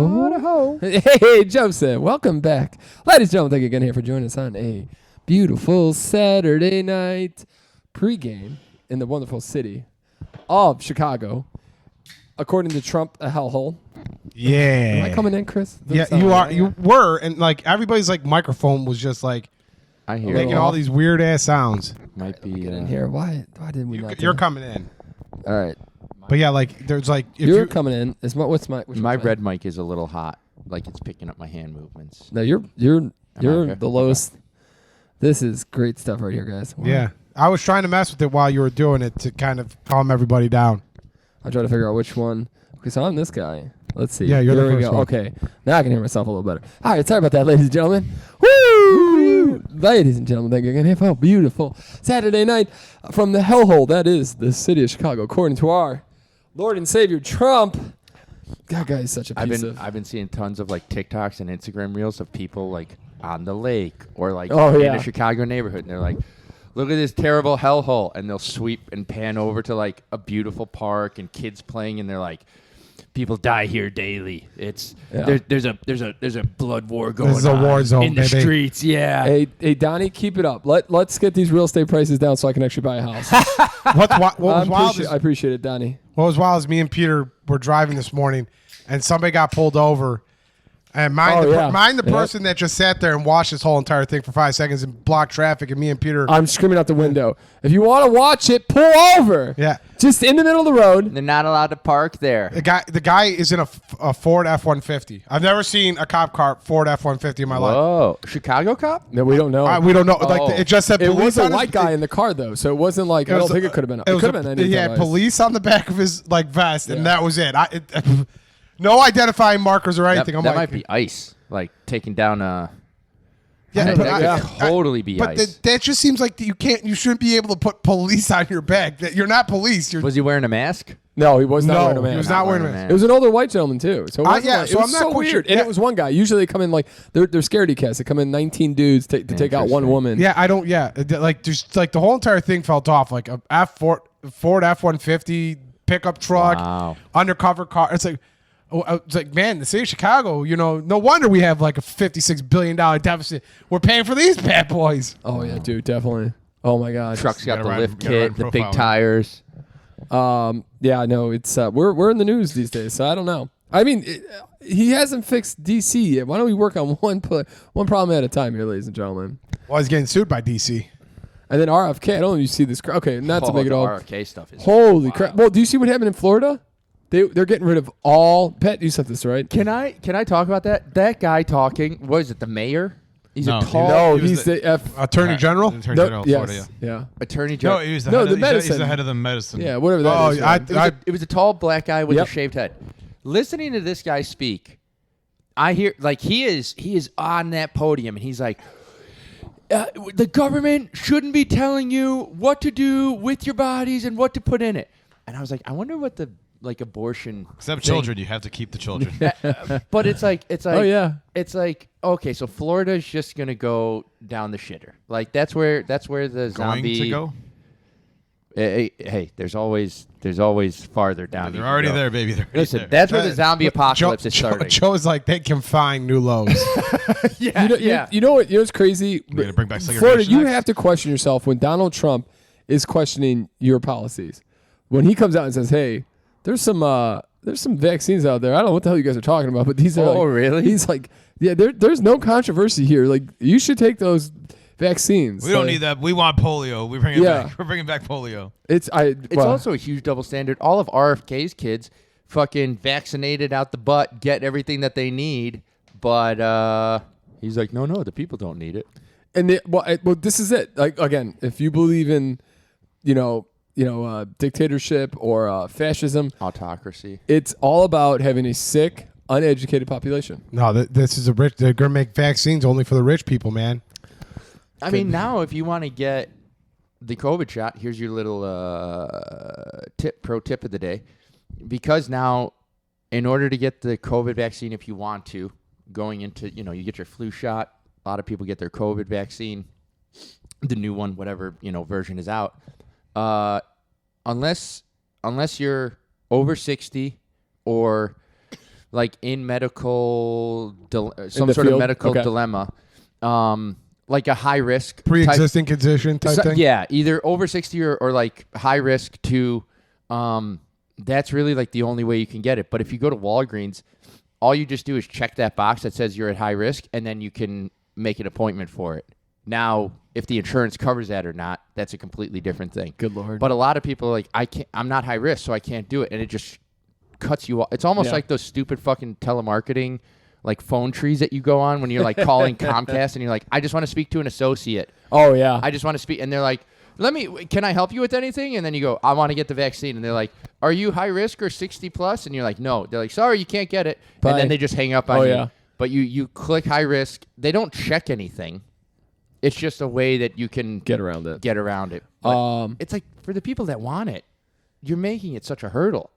ho. Hey, Joseph, welcome back. Ladies and gentlemen, thank you again here for joining us on a beautiful Saturday night pregame in the wonderful city of Chicago. According to Trump, a hellhole. Yeah. Am I coming in, Chris? Yeah, you are. You were, and like everybody's like microphone was just like I hear making all these weird ass sounds. might be in here. Why didn't we not? You're coming in. All right. But yeah, like there's like if You're coming in. What's my red mic is a little hot, like it's picking up my hand movements. No, you're the lowest. This is great stuff right here, guys. Wow. Yeah, I was trying to mess with it while you were doing it to kind of calm everybody down. I'm trying to figure out which one. Okay, so I'm this guy. Let's see. Yeah, you're Here the we first go. one. Okay, now I can hear myself a little better. All right, sorry about that, ladies and gentlemen. Woo! Ladies and gentlemen, thank you again for a beautiful Saturday night from the hellhole that is the city of Chicago, according to our Lord and Savior Trump. That guy is such a piece of. I've been seeing tons of like TikToks and Instagram reels of people like on the lake or like Oh, in yeah. a Chicago neighborhood, and they're like, "Look at this terrible hellhole," and they'll sweep and pan over to like a beautiful park and kids playing, and they're like, "People die here daily. It's there's a blood war going on. This is a war zone, in the baby. streets." Yeah. Hey, Donnie, keep it up. Let's get these real estate prices down so I can actually buy a house. What was wild? I appreciate it, Donnie. What was wild is me and Peter were driving this morning, and somebody got pulled over. And mind the person that just sat there and watched this whole entire thing for 5 seconds and blocked traffic. And me and Peter, I'm screaming out the window. If you want to watch it, pull over. Yeah. Just in the middle of the road. They're not allowed to park there. the guy is in a Ford F-150. I've never seen a cop car Ford F-150 in my life. Whoa, Chicago cop? No, we don't know. We don't know. Oh. Like it just said It police was a on his- white guy in the car, though, so it wasn't like, I don't think it could have been. It could have been any He had device. police on the back of his like vest, and that was it. No identifying markers or anything. That might be ICE, like taking down a. Yeah, that could totally be but ICE. that just seems like you shouldn't be able to put police on your back. That you're not police. Was he wearing a mask? No, he was not wearing a mask. He was not wearing a mask. It was an older white gentleman too. So it wasn't like, so it was I'm not so quite weird. sure. And Yeah. it was one guy. Usually they come in like they're scaredy cats. They come in 19 dudes to take out one woman. Yeah, I don't. Yeah, like just like the whole entire thing felt off. Like a Ford F-150 pickup truck, undercover car. It's like, man, the city of Chicago. No wonder we have like a $56 billion deficit. We're paying for these bad boys. Oh yeah, dude, definitely. Oh my God. Truck's got the gotta lift run kit, the big profile. tires. Yeah, no, it's we're in the news these days, so I don't know. I mean, he hasn't fixed DC yet. Why don't we work on one problem at a time here, ladies and gentlemen? Well, he's getting sued by DC. And then RFK, I don't know if you see this. Okay, not to make it the all. RFK stuff is Holy wow. crap! Well, do you see what happened in Florida? They're getting rid of all. Pat, you said this right? Can I talk about that? That guy talking. What is it? The mayor? He's No, a tall No, he was he's the Attorney General. Attorney No, General of yes, Florida, yeah, attorney No, general. he was the No, head the of, he's medicine. the head of the medicine. yeah, whatever that Oh, is. Yeah. It was a tall black guy with Yep. a shaved head. Listening to this guy speak, I hear like he is on that podium and he's like, the government shouldn't be telling you what to do with your bodies and what to put in it. And I was like, I wonder what the abortion. Except thing- children, you have to keep the children. But it's like Oh yeah. it's like, okay, so Florida's just gonna go down the shitter. Like that's where the zombie Going to go? Hey, there's always farther down. They're you can already go. there, baby. They're already Listen, there. that's where the zombie apocalypse is starting. Joe's like they can find new lows. You know what's crazy? We're gonna bring back Florida, segregation you next? have to question yourself when Donald Trump is questioning your policies. When he comes out and says, "Hey, there's some vaccines out there. I don't know what the hell you guys are talking about, but these are." Oh, like, really? He's like, "Yeah, there's no controversy here. Like, you should take those vaccines." We don't Like, need that. We want polio. We're bringing Yeah. back. We're bringing back polio. It's also a huge double standard. All of RFK's kids fucking vaccinated out the butt, get everything that they need, but he's like, no, the people don't need it. And this is it. Like, again, if you believe in, dictatorship or fascism, Autocracy. it's all about having a sick, uneducated population. No, this is a rich. They're gonna make vaccines only for the rich people, man. I mean, now if you want to get the COVID shot, here's your little pro tip of the day. Because now, in order to get the COVID vaccine, if you want to, going into, you get your flu shot. A lot of people get their COVID vaccine, the new one, whatever, version is out. Unless you're over 60 or like in medical, some the sort field? of medical Okay. dilemma, like a high risk Pre-existing condition type thing. Yeah, either over 60 or like high risk to, that's really like the only way you can get it. But if you go to Walgreens, all you just do is check that box that says you're at high risk, and then you can make an appointment for it. Now, if the insurance covers that or not, that's a completely different thing. Good Lord. But a lot of people are like, I'm not high risk, so I can't do it. And it just cuts you off. It's almost like those stupid fucking telemarketing, like phone trees that you go on when you're like calling Comcast and you're like, I just want to speak to an associate. Oh, yeah. I just want to speak. And they're like, can I help you with anything? And then you go, I want to get the vaccine. And they're like, are you high risk or 60 plus? And you're like, no. They're like, sorry, you can't get it. Bye. And then they just hang up on you. Yeah. But you click high risk. They don't check anything. It's just a way that you can Get around it. But it's like for the people that want it, you're making it such a hurdle.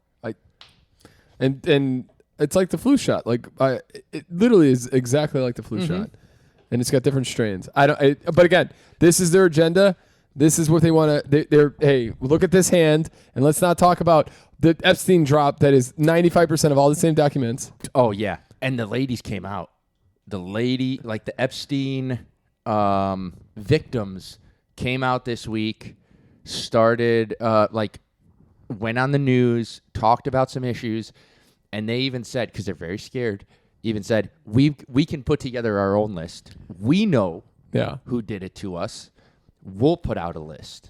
And it's like the flu shot. Like it literally is exactly like the flu shot, and it's got different strains. But again, this is their agenda. This is what they want to. They're hey, look at this hand, and let's not talk about the Epstein drop. That is 95% of all the same documents. Oh yeah, and the ladies came out. The Epstein victims came out this week. Started went on the news, talked about some issues. And they even said, because they're very scared, even said, we can put together our own list. We know who did it to us. We'll put out a list.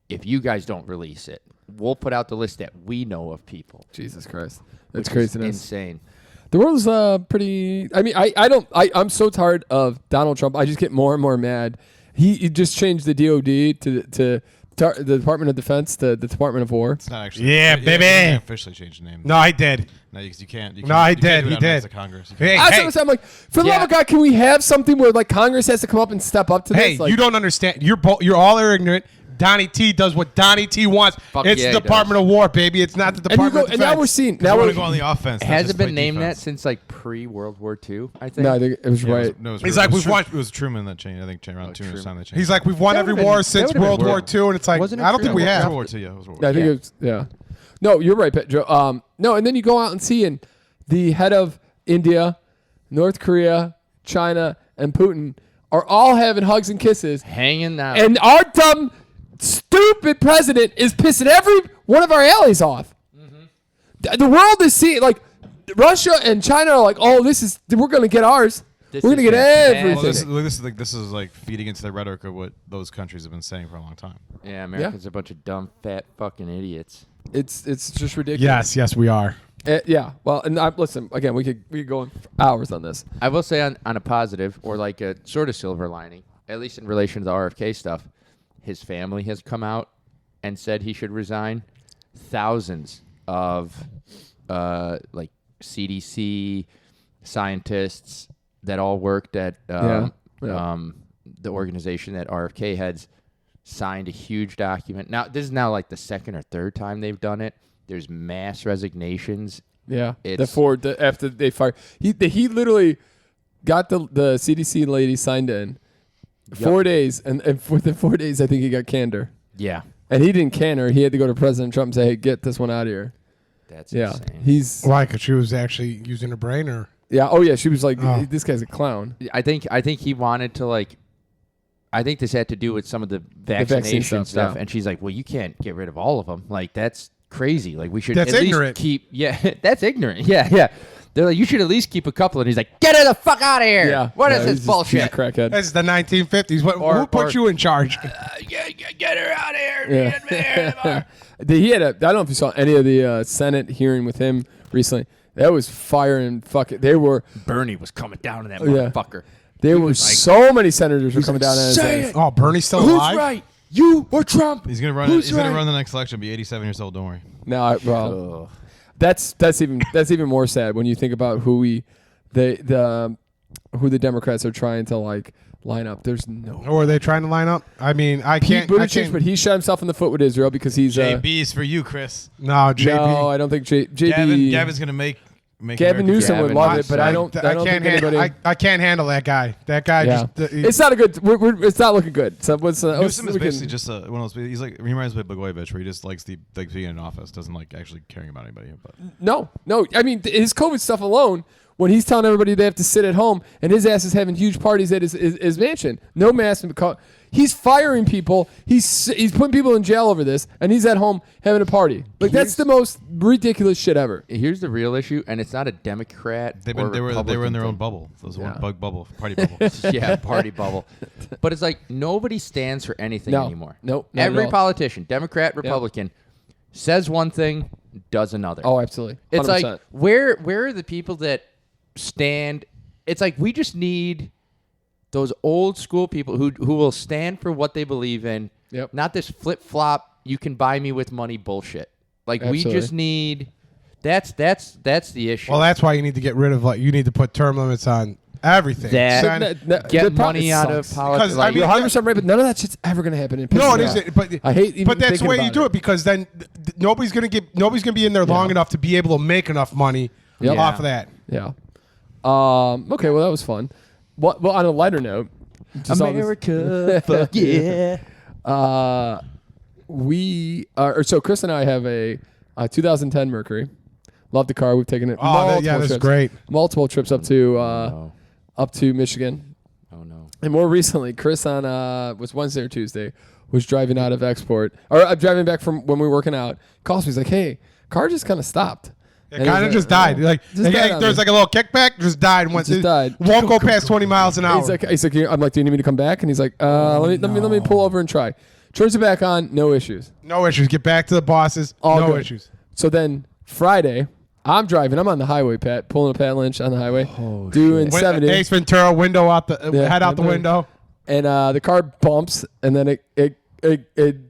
If you guys don't release it, we'll put out the list that we know of people. Jesus Christ. That's craziness. Insane. The world is pretty... I mean, I'm so tired of Donald Trump. I just get more and more mad. He just changed the DOD to the Department of Defense to the Department of War. It's not actually. Yeah, you baby. can't officially change the name. No, I did. No, because you can't. No, I you did. can't do He it on did. Congress. You Hey, can't. I'm like, for the love of God, can we have something where like Congress has to come up and step up to Hey, this? Like, you don't understand. You're all ignorant. Donnie T does what Donnie T wants. Fuck It's yeah, the he Department of War, baby. It's not the and, you Department go, of and Defense. now we're seeing... Now Now we're we're going to go on the offense. Has it been named that since like pre-World War II, I think? No, I think it was Yeah, right. He's like, we've won. It was Truman that changed. I think around Truman was time they changed. He's like, we've won That every would've war been- since that would've World been War World. II, and it's like, Wasn't it I don't true? think we have. World War II, yeah. It was World I War think II. it was, yeah. No, you're right, Pedro. No, and then you go out and see, and the head of India, North Korea, China, and Putin are all having hugs and kisses. Hanging out. And our dumb, stupid president is pissing every one of our allies off. The world is seeing, like, Russia and China are like, oh, we're going to get ours. This We're going to is get fantastic. everything. Well, this is like feeding into the rhetoric of what those countries have been saying for a long time. Yeah, Americans are a bunch of dumb, fat fucking idiots. It's just ridiculous. Yes, we are. Yeah. Well, and listen, again, we could go on for hours on this. I will say on a positive or like a sort of silver lining, at least in relation to the RFK stuff, his family has come out and said he should resign. Thousands of like CDC scientists that all worked at the organization that RFK heads signed a huge document. Now, this is now like the second or third time they've done it. There's mass resignations. Yeah, It's- after they fired, he literally got the CDC lady signed in 4 days, and within 4 days, I think he got canned her. Yeah. And he didn't can her. He had to go to President Trump and say, "Hey, get this one out of here." That's Yeah, insane. he's Why? Because she was actually using her brain, or yeah. Oh yeah, she was like, Oh. "This guy's a clown." I think he wanted to like. I think this had to do with some of the vaccination vaccine stuff, yeah. and she's like, "Well, you can't get rid of all of them. Like that's crazy. Like we should That's at ignorant. least keep." Yeah, that's ignorant. Yeah. They're like, "You should at least keep a couple." And he's like, "Get her the fuck out of here! Yeah, What no, is he's this just- bullshit? He's a crackhead. that's the 1950s. Who put you in charge? Get her out of here! Yeah. He had I don't know if you saw any of the Senate hearing with him recently. That was fire and fuck it. They were Bernie was coming down to that Yeah. motherfucker. there were was like- so many senators were coming down on his "Say ass. it! Oh, Bernie's still Who's alive. right? You or Trump? He's gonna run. Who's He's gonna right? run the next election. Be 87 years old. Don't worry. No, well, that's even more sad when you think about who the Democrats are trying to like line up. There's no Or are they trying to line up? I mean, I Pete can't. I Buttigieg, can't but he shot himself in the foot with Israel because he's JB's for you, Chris. no, JP. no, I don't think JB. Gavin's gonna make Gavin Newsom would love it, but I don't think anybody. I can't handle that guy. That guy just. It's not a good. It's not looking good. So Newsom is basically just one of those. He's like he reminds me of Blagojevich, where he just likes being in office, doesn't like actually caring about anybody. But no. I mean, his COVID stuff alone. When he's telling everybody they have to sit at home, and his ass is having huge parties at his mansion, no mask. He's firing people. He's putting people in jail over this, and he's at home having a party. Like that's the most ridiculous shit ever. Here's the real issue, and it's not a Democrat. They were in their own bubble. Those one bug bubble, party bubble. Yeah, party bubble. But it's like nobody stands for anything anymore. Nope. Every politician, Democrat, Republican, says one thing, does another. Oh, absolutely. 100%. It's like where are the people that stand? It's like we just need those old school people who will stand for what they believe in. Yep. Not this flip flop. You can buy me with money bullshit. Like Absolutely. we just need. That's the issue. Well, that's why you need to get rid of you need to put term limits on everything. Get money out of politics. Because you're 100% right, but none of that shit's ever gonna happen. No, it isn't. But I hate even But that's the way you thinking do about it, because then nobody's gonna be in there long enough to be able to make enough money off of that. Yeah. Okay. Well, that was fun. Well, on a lighter note, America, fuck yeah. So Chris and I have a 2010 Mercury. Love the car. We've taken it. That's great. Multiple trips up to Michigan. Oh no. And more recently, Chris on was Wednesday or Tuesday was driving out of export, or driving back from when we were working out. Calls me. He's like, "Hey, car just kind of stopped." It kind of just died. There's like a little kickback, just died. Died. Won't go past 20 miles an hour. He's like, I'm like, do you need me to come back? And he's like, let me pull over and try. Turns it back on, no issues. No issues. Get back to the bosses. No good. issues. So then Friday, I'm driving. I'm on the highway, Pat, pulling a Pat Lynch on the highway, doing 70. Ace Ventura window out head out the window, and the car bumps, and then it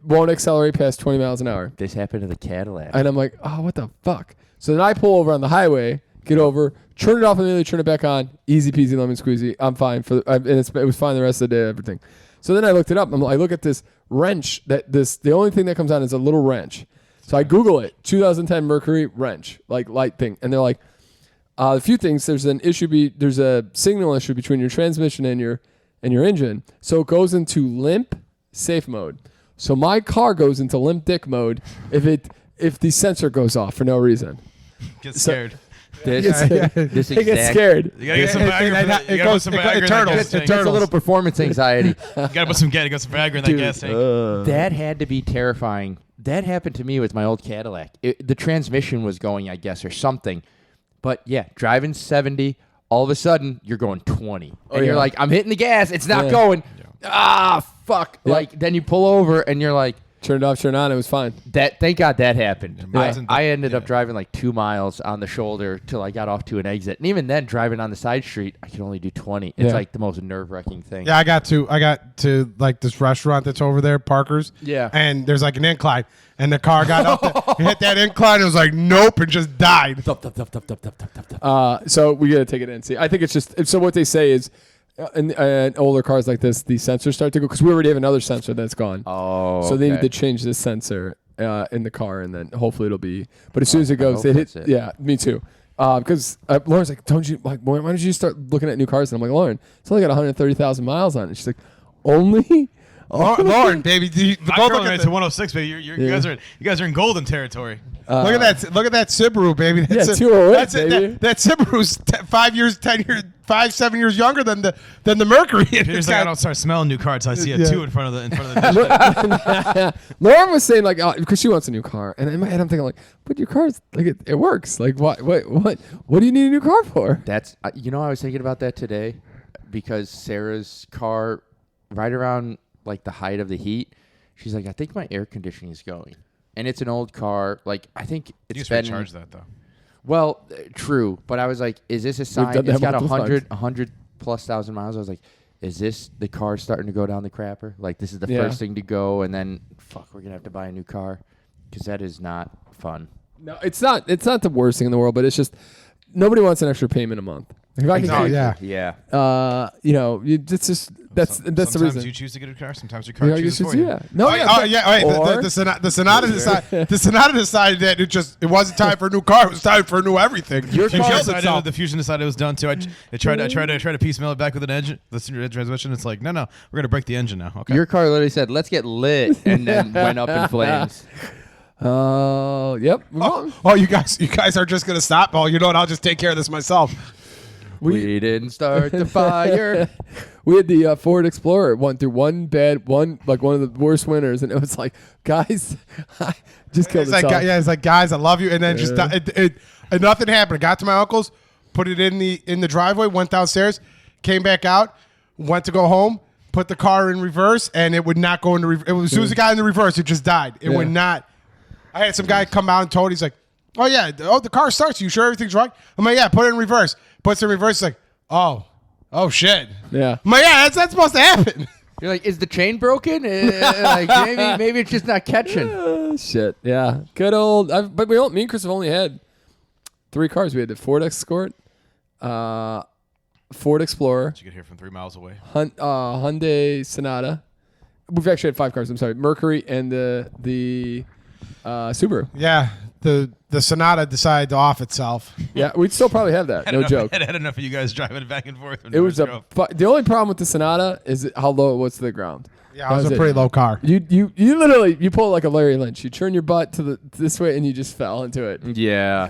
won't accelerate past 20 miles an hour. This happened to the Cadillac. And I'm like, oh, what the fuck? So then I pull over on the highway, get over, turn it off immediately, turn it back on. Easy peasy, lemon squeezy. I'm fine and it was fine the rest of the day, everything. So then I looked it up. I look at this wrench. The only thing that comes on is a little wrench. So I Google it, 2010 Mercury wrench, like light thing, and they're like, a few things. There's a signal issue between your transmission and your engine. So it goes into limp safe mode. So my car goes into limp dick mode if the sensor goes off for no reason. Get scared. It gets scared. You gotta get some Viagra. You gotta put some Viagra in that gas tank. It's a little performance anxiety. You gotta put some Viagra in that gas tank. That had to be terrifying. That happened to me with my old Cadillac. The transmission was going, I guess, or something. But yeah, driving 70, all of a sudden you're going 20, and you're like, I'm hitting the gas. It's not going. Yeah. Fuck. Yep. Like then you pull over and you're like. Turn it off, turn it on. It was fine. Thank God that happened. Yeah. I ended up driving like 2 miles on the shoulder till I got off to an exit, and even then, driving on the side street, I could only do 20. It's like the most nerve-wracking thing. Yeah, I got to like this restaurant that's over there, Parker's. Yeah, and there's like an incline, and the car got up, hit that incline, and it was like nope, and just died. So we gotta take it in and see. I think it's just so what they say is. In older cars like this, the sensors start to go because we already have another sensor that's gone. Oh, so they need to change this sensor in the car, and then hopefully it'll be. But as soon as it goes, they hit. Yeah, me too. Because Lauren's like, don't you like? Why don't you start looking at new cars? And I'm like, Lauren, it's only got 130,000 miles on it. She's like, only. Lauren, baby, my girl ran to 106, baby. You guys are in golden territory. Look at that Subaru, baby. That's 208, baby. That Subaru's 5, 7 years younger than the Mercury. Peter's like, I don't start smelling new cars until I see a 2 in front of the Lauren was saying like, because she wants a new car, and in my head I'm thinking like, but your car's like it works. Like what do you need a new car for? That's I was thinking about that today because Sarah's car, right around like the height of the heat, she's like, I think my air conditioning is going. And it's an old car. Like, I think it's been... You recharge that, though. Well, true. But I was like, is this a sign? It's got 100 plus thousand miles. I was like, is this the car starting to go down the crapper? Like, this is the first thing to go, and then, fuck, we're going to have to buy a new car? Because that is not fun. No, it's not the worst thing in the world, but it's just... Nobody wants an extra payment a month. If I can Oh, take, yeah. you know, it's just that's the reason. Sometimes you choose to get a car. Sometimes your car You know, chooses for yeah. you. No, Oh, yeah. oh, but- yeah. Wait, or- the Sonata decided. The Sonata decided that it wasn't time for a new car. It was time for a new everything. Your It car kills decided, itself. the Fusion decided it was done too. I tried to piecemeal it back with an engine, the transmission. It's like, no, we're gonna break the engine now. Okay. Your car literally said, "Let's get lit," and then went up in flames. Oh, yep. Oh, you guys are just gonna stop. Oh, you know what? I'll just take care of this myself. We didn't start the fire. We had the Ford Explorer went through one of the worst winters, and it was like, guys, I just killed It's like, itself. it's like, guys, I love you, and then just and nothing happened. I got to my uncle's, put it in the driveway, went downstairs, came back out, went to go home, put the car in reverse, and it would not go into reverse. As soon as it got in the reverse, it just died. It would not. I had some guy come out and told. He's like, "Oh yeah, the car starts. You sure everything's right?" I'm like, "Yeah, put it in reverse." Puts it in reverse. He's like, "Oh shit." Yeah. I'm like, "Yeah, that's supposed to happen." You're like, "Is the chain broken?" Like maybe it's just not catching. Shit. Yeah. Good old. But me and Chris have only had 3 cars. We had the Ford Escort, Ford Explorer, You could hear from 3 miles away. Hyundai Sonata. We've actually had 5 cars. I'm sorry, Mercury and the Subaru. Yeah, the Sonata decided to off itself. Yeah, we'd still probably have that. No joke. I had enough of you guys driving back and forth. It was the only problem with the Sonata is how low it was to the ground. Yeah, it was a pretty low car. You literally you pull like a Larry Lynch. You turn your butt to this way and you just fell into it. Yeah.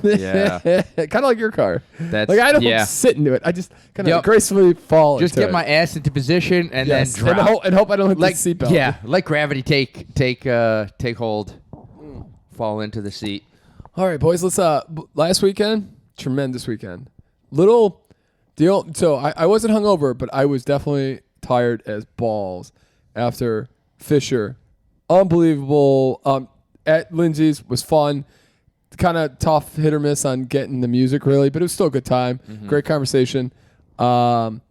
Kind of like your car. That's Like I don't sit into it. I just kind of gracefully fall. Just into get it. my ass into position and then drop. and hope I don't hit Like the seatbelt. yeah, let gravity take hold, fall into the seat. All right, boys. Let's last weekend, tremendous weekend. Little deal. So I wasn't hungover, but I was definitely tired as balls after Fisher. Unbelievable. At Lindsay's was fun. Kind of tough hit or miss on getting the music really, but it was still a good time. Great conversation. And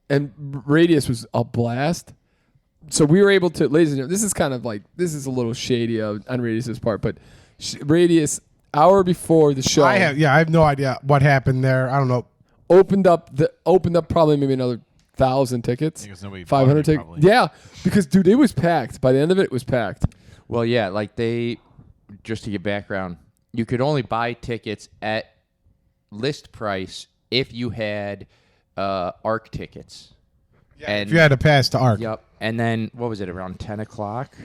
Radius was a blast. So we were able to, ladies and gentlemen, this is kind of like, this is a little shady on Radius's part, but Radius, hour before the show. I have no idea what happened there. I don't know. Opened up probably maybe another 1,000 tickets. 500 tickets. Yeah, because dude, it was packed. By the end of it, it was packed. Well, yeah, like just to give background, you could only buy tickets at list price if you had ARC tickets. Yeah, and if you had to pass to ARC. Yep. And then what was it, around 10 o'clock?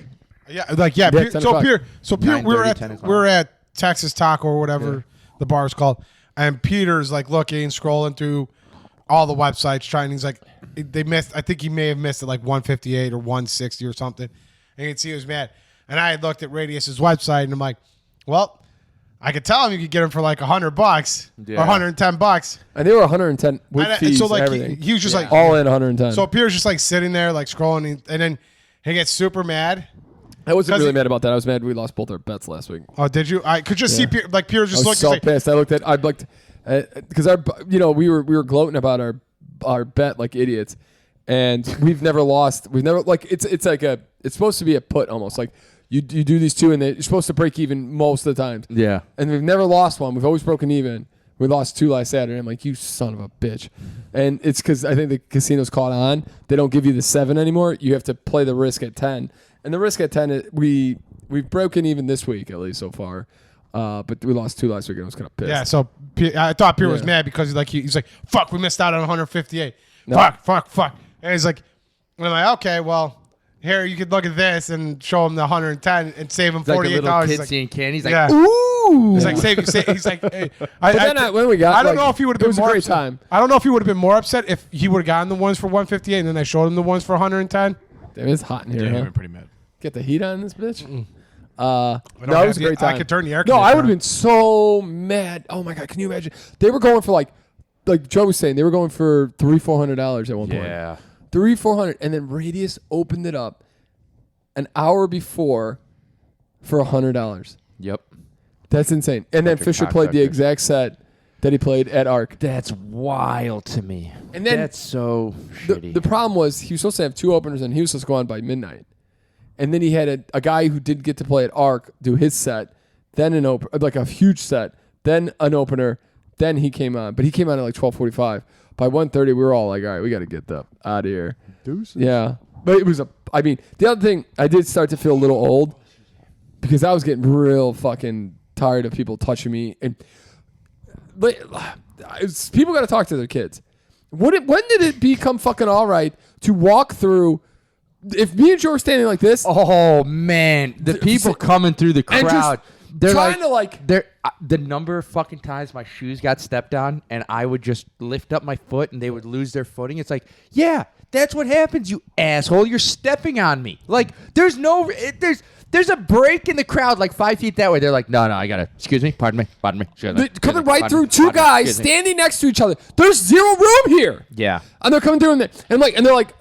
Yeah, so Peter, we were at Texas Taco or whatever the bar is called, and Peter's like looking, scrolling through all the websites, trying. He's like, they missed. I think he may have missed it like 158 or 160 or something. And you can see he was mad. And I had looked at Radius's website, and I'm like, well, I could tell him you could get him for like $100 or $110. And they were 110 with fees so like and everything. he was just like all in 110. So Peter's just like sitting there like scrolling, and then he gets super mad. I wasn't really mad about that. I was mad we lost both our bets last week. Oh, did you? I could just see Peter, like Peter just looking. I was so pissed. I looked because we were gloating about our bet like idiots, and we've never lost. We've never it's like it's supposed to be a put almost like you do these two and you're supposed to break even most of the times. Yeah, and we've never lost one. We've always broken even. We lost 2 last Saturday. I'm like, you son of a bitch. And it's because I think the casino's caught on. They don't give you the 7 anymore. You have to play the risk at 10. And the risk at 10, we've broken even this week, at least so far. But we lost 2 last week, and I was kind of pissed. Yeah, so I thought Peter was mad because he's like, fuck, we missed out on 158. No. Fuck. And he's like, and I'm like, okay, well, here, you could look at this and show him the 110 and save him $48. Like a little kid like, seeing candy. He's like, yeah. Ooh. He's like, he's like, hey. When we got, I don't know if he would have been more great upset. time. I don't know if he would have been more upset if he would have gotten the ones for 158 and then I showed him the ones for 110. Damn, it's hot in here, Yeah, huh? I've been pretty mad. Get the heat on this bitch? No, it was a great time. I could turn the air No, conditioner I would have on. been so mad. Oh my God, can you imagine? They were going for like Joe was saying, they were going for $300-400 at one point. yeah. $300-400, and then Radius opened it up an hour before for $100. Yep. That's insane. And then Fisher played the exact set that he played at ARC. That's wild to me. And then that's so shitty. The problem was he was supposed to have 2 openers, and he was supposed to go on by midnight. And then he had a guy who did get to play at ARC do his set, then like a huge set, then an opener, then he came on. But he came on at like 12:45. By 1:30, we were all like, all right, we got to get the out of here. Deuces. Yeah. But it was the other thing, I did start to feel a little old because I was getting real fucking tired of people touching me. And people got to talk to their kids. When did it become fucking all right to walk through? If me and Joe were standing like this, oh man, the people coming through the crowd, they're the number of fucking times my shoes got stepped on, and I would just lift up my foot, and they would lose their footing. It's like, yeah, that's what happens, you asshole. You're stepping on me. Like, there's a break in the crowd like 5 feet that way. They're like, no, I gotta. Excuse me, pardon me. Coming right through two guys standing next to each other. There's zero room here. Yeah, and they're coming through and they're like,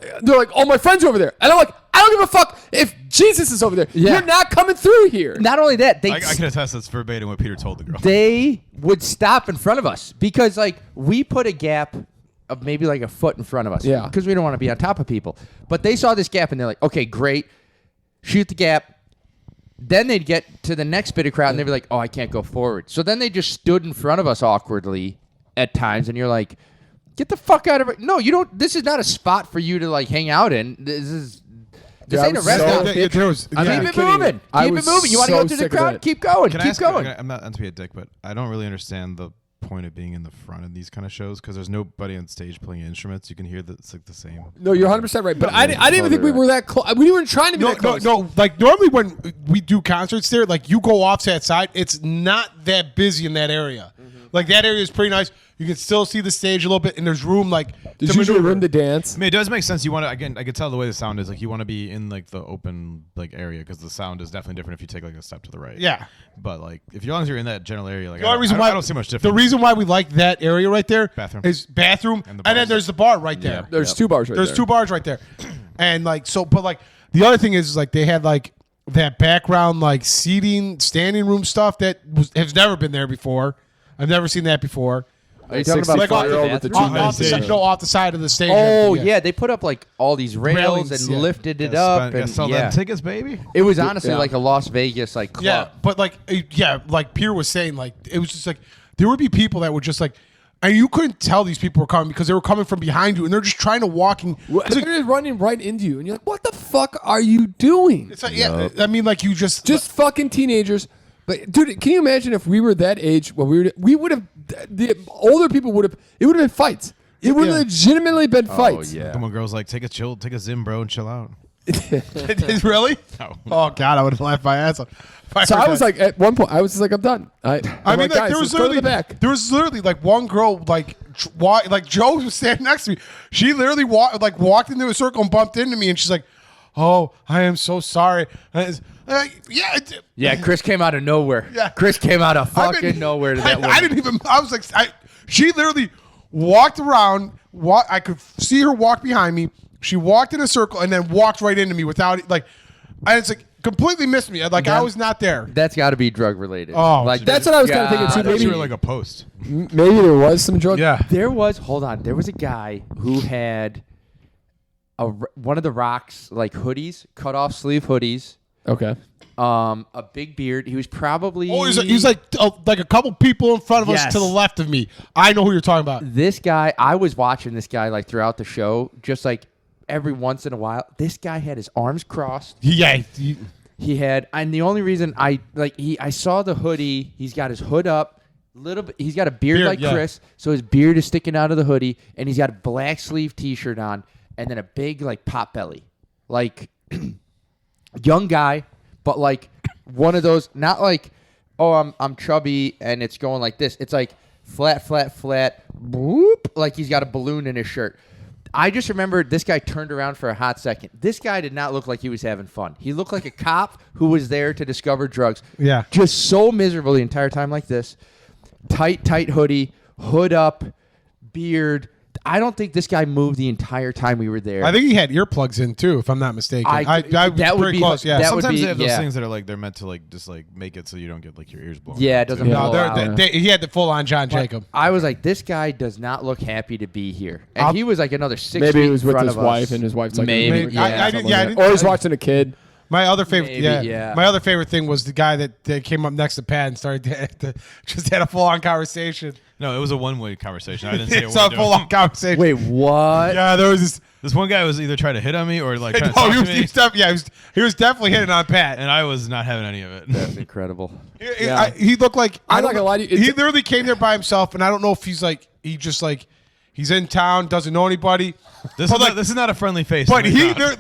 oh, my friend's over there, and I'm like, I don't give a fuck if Jesus is over there. Yeah. You're not coming through here. Not only that, I can attest that's verbatim what Peter told the girl. They would stop in front of us because like we put a gap of maybe like a foot in front of us. Yeah, because we don't want to be on top of people. But they saw this gap and they're like, okay, great, shoot the gap. Then they'd get to the next bit of crowd and they'd be like, oh, I can't go forward. So then they just stood in front of us awkwardly at times, and you're like, get the fuck out of it. No, you don't. This is not a spot for you to like hang out in. This ain't a restaurant. Keep it moving. Keep it moving. You want to go through the crowd? Keep going. Keep going. I'm not to be a dick, but I don't really understand the point of being in the front of these kind of shows because there's nobody on stage playing instruments. You can hear that it's like the same. No, you're 100% right. But I didn't even think we were that close. We weren't trying to be that close. No. Like normally when we do concerts there, like you go off to that side, it's not that busy in that area. Like that area is pretty nice. You can still see the stage a little bit, and there's room like there's usually room to dance. I mean, it does make sense. You want to again. I could tell the way the sound is. Like you want to be in like the open like area because the sound is definitely different if you take like a step to the right. Yeah. But like if as long as you're in that general area, like the only reason why I don't see much difference. The reason why we like that area right there is bathroom, and then there's the bar right there. Yeah. There's two bars right there. There's two bars right there, and like so. But like the other thing is like they had like that background like seating, standing room stuff that has never been there before. I've never seen that before. Are you talking about like off the side of the stage? Oh yeah, they put up like all these rails and lifted it up and sell them tickets, baby. It was honestly like a Las Vegas like club. Yeah, but like like Peter was saying, like it was just like there would be people that were just like, and you couldn't tell these people were coming because they were coming from behind you and they're just trying to walking. They're just running right into you, and you're like, what the fuck are you doing? It's like I mean, like you just fucking teenagers. But dude, can you imagine if we were that age? Well, we would have the older people would have. It would have been fights. It would have legitimately been fights. Yeah. Come on, girls, like take a Zim, bro, and chill out. Really? No. Oh God, I would have laughed my ass off. So I was like, at one point, I was just like, I'm done. I mean, like, there was literally like one girl, like Joe was standing next to me. She literally walked into a circle and bumped into me, and she's like, "Oh, I am so sorry." Yeah, Chris came out of nowhere. Yeah. Chris came out of fucking nowhere to that woman. I didn't even. I was like, she literally walked around. I could see her walk behind me. She walked in a circle and then walked right into me without like. And it's like completely missed me. Like I was not there. That's got to be drug related. Oh, like that's what I was kind of thinking too. Maybe you were like a post. Maybe there was some drug. Yeah, there was. Hold on, there was a guy who had one of the Rock's like hoodies, cut off sleeve hoodies. Okay. A big beard. He was probably. Oh, he was like a couple people in front of us to the left of me. I know who you're talking about. This guy, I was watching this guy like throughout the show, just like every once in a while. This guy had his arms crossed. Yeah. He had, and the only reason I saw the hoodie. He's got his hood up. Little bit. He's got a beard like Chris, so his beard is sticking out of the hoodie, and he's got a black sleeve T-shirt on, and then a big like pot belly, like. Young guy, but like one of those, not like, oh, I'm chubby and it's going like this. It's like flat, whoop, like he's got a balloon in his shirt. I just remember this guy turned around for a hot second. This guy did not look like he was having fun. He looked like a cop who was there to discover drugs. Yeah. Just so miserable the entire time like this. Tight hoodie, hood up, beard. I don't think this guy moved the entire time we were there. I think he had earplugs in too, if I'm not mistaken. That would be close. Yeah. Sometimes they have those things that are like they're meant to like just like make it so you don't get like your ears blown. Yeah, it doesn't. He had the full on John Jacob. I was like, this guy does not look happy to be here, and he was like another 6 feet maybe he was in with front his of us. wife, and his wife's like, maybe. or he's watching a kid. My other favorite, Maybe, yeah. My other favorite thing was the guy that came up next to Pat and started to just had a full on conversation. No, it was a one-way conversation. I didn't say a It's word. a full on conversation. Wait, what? Yeah, there was this. This one guy was either trying to hit on me or like trying to No, talk he was, to he me, was he was definitely hitting on Pat. and I was not having any of it. That's incredible. Yeah. He looked like I'm not gonna lie to you, He it's- literally came there by himself, and I don't know if he's like he's in town, doesn't know anybody. This is not a friendly face. But Oh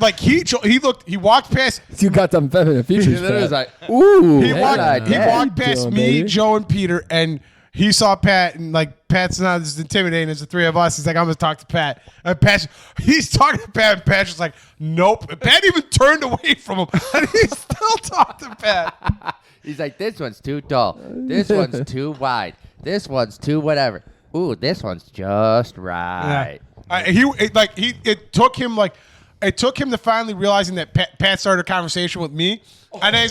my God. he walked past. You got them feminine features. There was Pat. like, Ooh. He Hey, walked. lad. He Hey. walked past Doing, me, baby? Joe, and Peter, and he saw Pat, and like Pat's not as intimidating as the three of us. He's like, I'm gonna talk to Pat. And he's talking to Pat, and Pat's just like, nope. And Pat even turned away from him, and he still talked to Pat. he's like, this one's too tall. This one's too wide. This one's too whatever. Ooh, this one's just right. It took him to finally realizing that Pat started a conversation with me, and then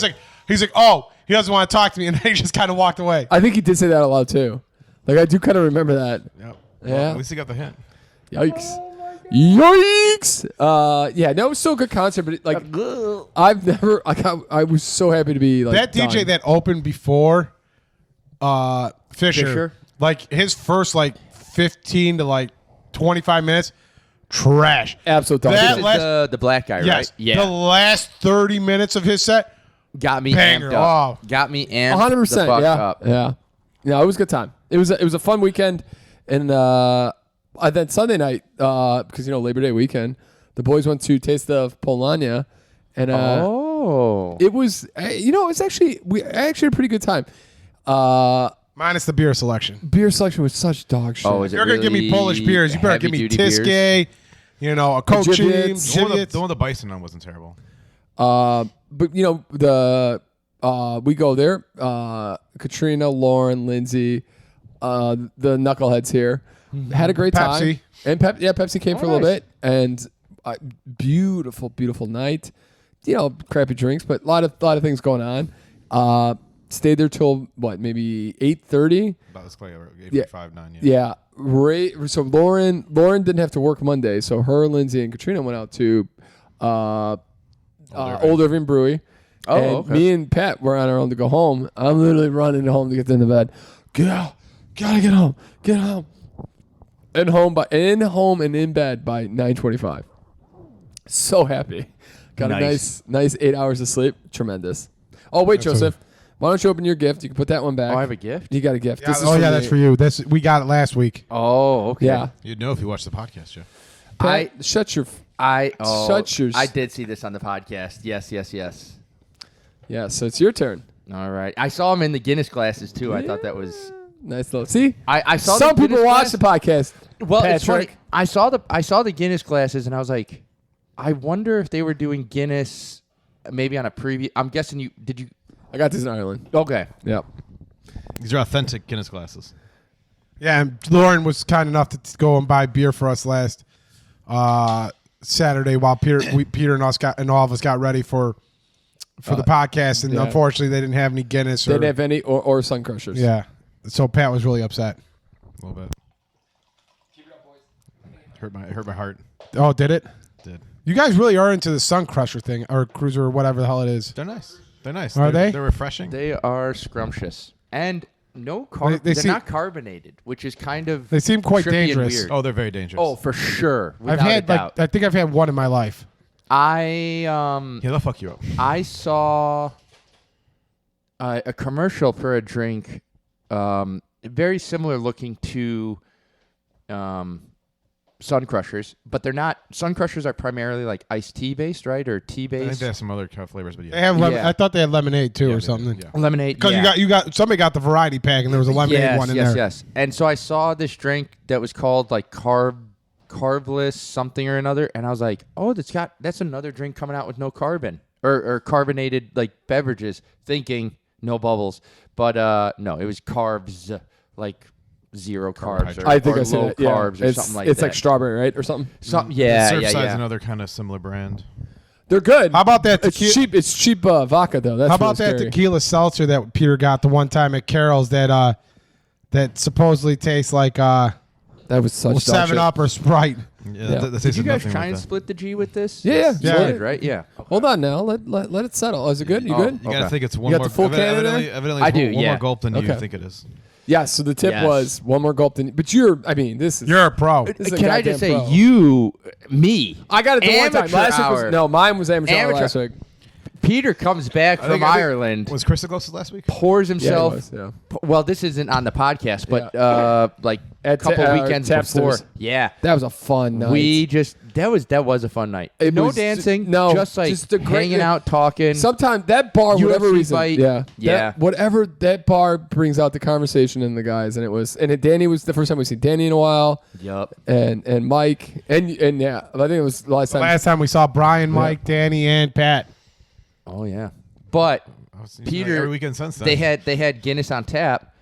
he's like, oh, he doesn't want to talk to me, and then he just kind of walked away. I think he did say that a lot too. Like I do kind of remember that. Yep. Yeah. Well, at least he got the hint. Yikes. Yikes. Yeah, no, it was still a good concert, but I've never. I was so happy to be like That DJ done. that opened before Fisher, like his first 15 to 25 minutes, trash. absolute dog. That This is last- the black guy, Yes, right? Yeah. the last 30 minutes of his set, Got me banger. amped up. Oh. Got me amped 100%. the fuck Yeah. up. Yeah. No, it was a good time. It was a fun weekend, and then Sunday night because Labor Day weekend, the boys went to Taste of Polania, and Oh. it was it's actually had a pretty good time. minus the beer selection. Beer selection was such dog shit. Oh, is If it you're gonna give me really Polish beers, you better give me heavy-duty beers? Tiske, a Coach Gibbets. The one with the bison on wasn't terrible. But we go there. Katrina, Lauren, Lindsay, the knuckleheads here had a great time. Pepsi. And Pepsi came for a little nice. bit, and beautiful, beautiful night. Crappy drinks, but a lot of things going on. Stayed there till maybe 8:30. About this clay, Yeah. 8.59. Yeah. So Lauren didn't have to work Monday, so her, Lindsay, and Katrina went out to Old Irving Brewery. Oh, and okay. me and Pat were on our own to go home. I'm literally running home to get into bed. Get out. Gotta get home. Get home. And home and in bed by 9:25. So happy. Got a nice 8 hours of sleep. Tremendous. Oh wait, That's Joseph. Why don't you open your gift? You can put that one back. Oh, I have a gift? You got a gift. This is That's me. for you. We got it last week. Oh, okay. Yeah. You'd know if you watched the podcast, Jeff. Pat, shut your. Shut your. I did see this on the podcast. Yes. Yeah. So it's your turn. All right. I saw him in the Guinness glasses too. I thought that was. Nice little. See, I saw some the people Guinness watch the podcast. Well, it's funny. Patrick. I saw the Guinness glasses, and I was like, I wonder if they were doing Guinness maybe on a preview. I'm guessing you did. I got this in Ireland. Okay. Yep. These are authentic Guinness glasses. Yeah, and Lauren was kind enough to go and buy beer for us last Saturday while Peter and all of us got ready for the podcast, and yeah. Unfortunately they didn't have any Guinness. They didn't have any or Sun Crushers. Yeah, so Pat was really upset. A little bit. Hurt my heart. Oh, did it? Did. You guys really are into the Sun Crusher thing or Cruiser or whatever the hell it is. They're nice. They're nice. Are they? They're refreshing. They are scrumptious and no They they're seem- not carbonated, which is kind of They seem quite trippy and dangerous. weird. Oh, they're very dangerous. Oh, for sure. I've Without a had doubt. I think I've had one in my life. yeah, they'll fuck you up. I saw a commercial for a drink, very similar looking to Sun Crushers, but they're not. Sun Crushers are primarily like iced tea based, right, or tea I think based. they have some other kind of flavors, but They yeah. have Yeah. I thought they had lemonade too Yeah, or they something. do, yeah. Lemonade, Because yeah. you got somebody got the variety pack and there was a lemonade one in there. Yes. And so I saw this drink that was called like carbless something or another, and I was like, oh, that's another drink coming out with no carbon or carbonated like beverages. Thinking no bubbles, but no, it was carbs, like zero carbs or, I think or I said low it. Yeah. carbs or It's something like it's that. like strawberry, right, or something. Yeah, Surfside's another kind of similar brand. They're good. How about that It's tequila? cheap. It's cheap vodka though. That's How about really that scary. tequila seltzer that Peter got the one time at Carol's that supposedly tastes like That was such dog 7 shit. Up or Sprite? Yeah. Did you guys try and split the G with this? Yeah. You did, right? Yeah. Hold on now. Let it settle. Is it good? You good? You gotta think it's You one got more. the full can in there? Evidently, I it's do, one yeah. more gulp than you Okay. think it is. Yeah. So the tip Yes. was one more gulp than. But this is. You're a pro. This is a Can I just say, goddamn pro. me? I got it the one time. Amateur Last week was hour. no. Mine was amateur hour last week. Peter comes back from Ireland, Was Chris the closest last week? pours Yeah, it himself. was, yeah. Well, this isn't on the podcast, but like a At couple weekends Tapsters. before. Yeah. That was a fun night. We just that was a fun night. It No was dancing, no, just like just a great- hanging out, talking. Sometimes that bar, whatever UFC reason, fight. yeah, Yeah. whatever that bar brings out the conversation in the guys, Danny was the first time we seen Danny in a while, Yup. and Mike, and yeah, I think it was the last The time. last time we saw Brian, Mike, Danny, and Pat. Oh yeah. But Peter, every weekend since then. they had Guinness on tap.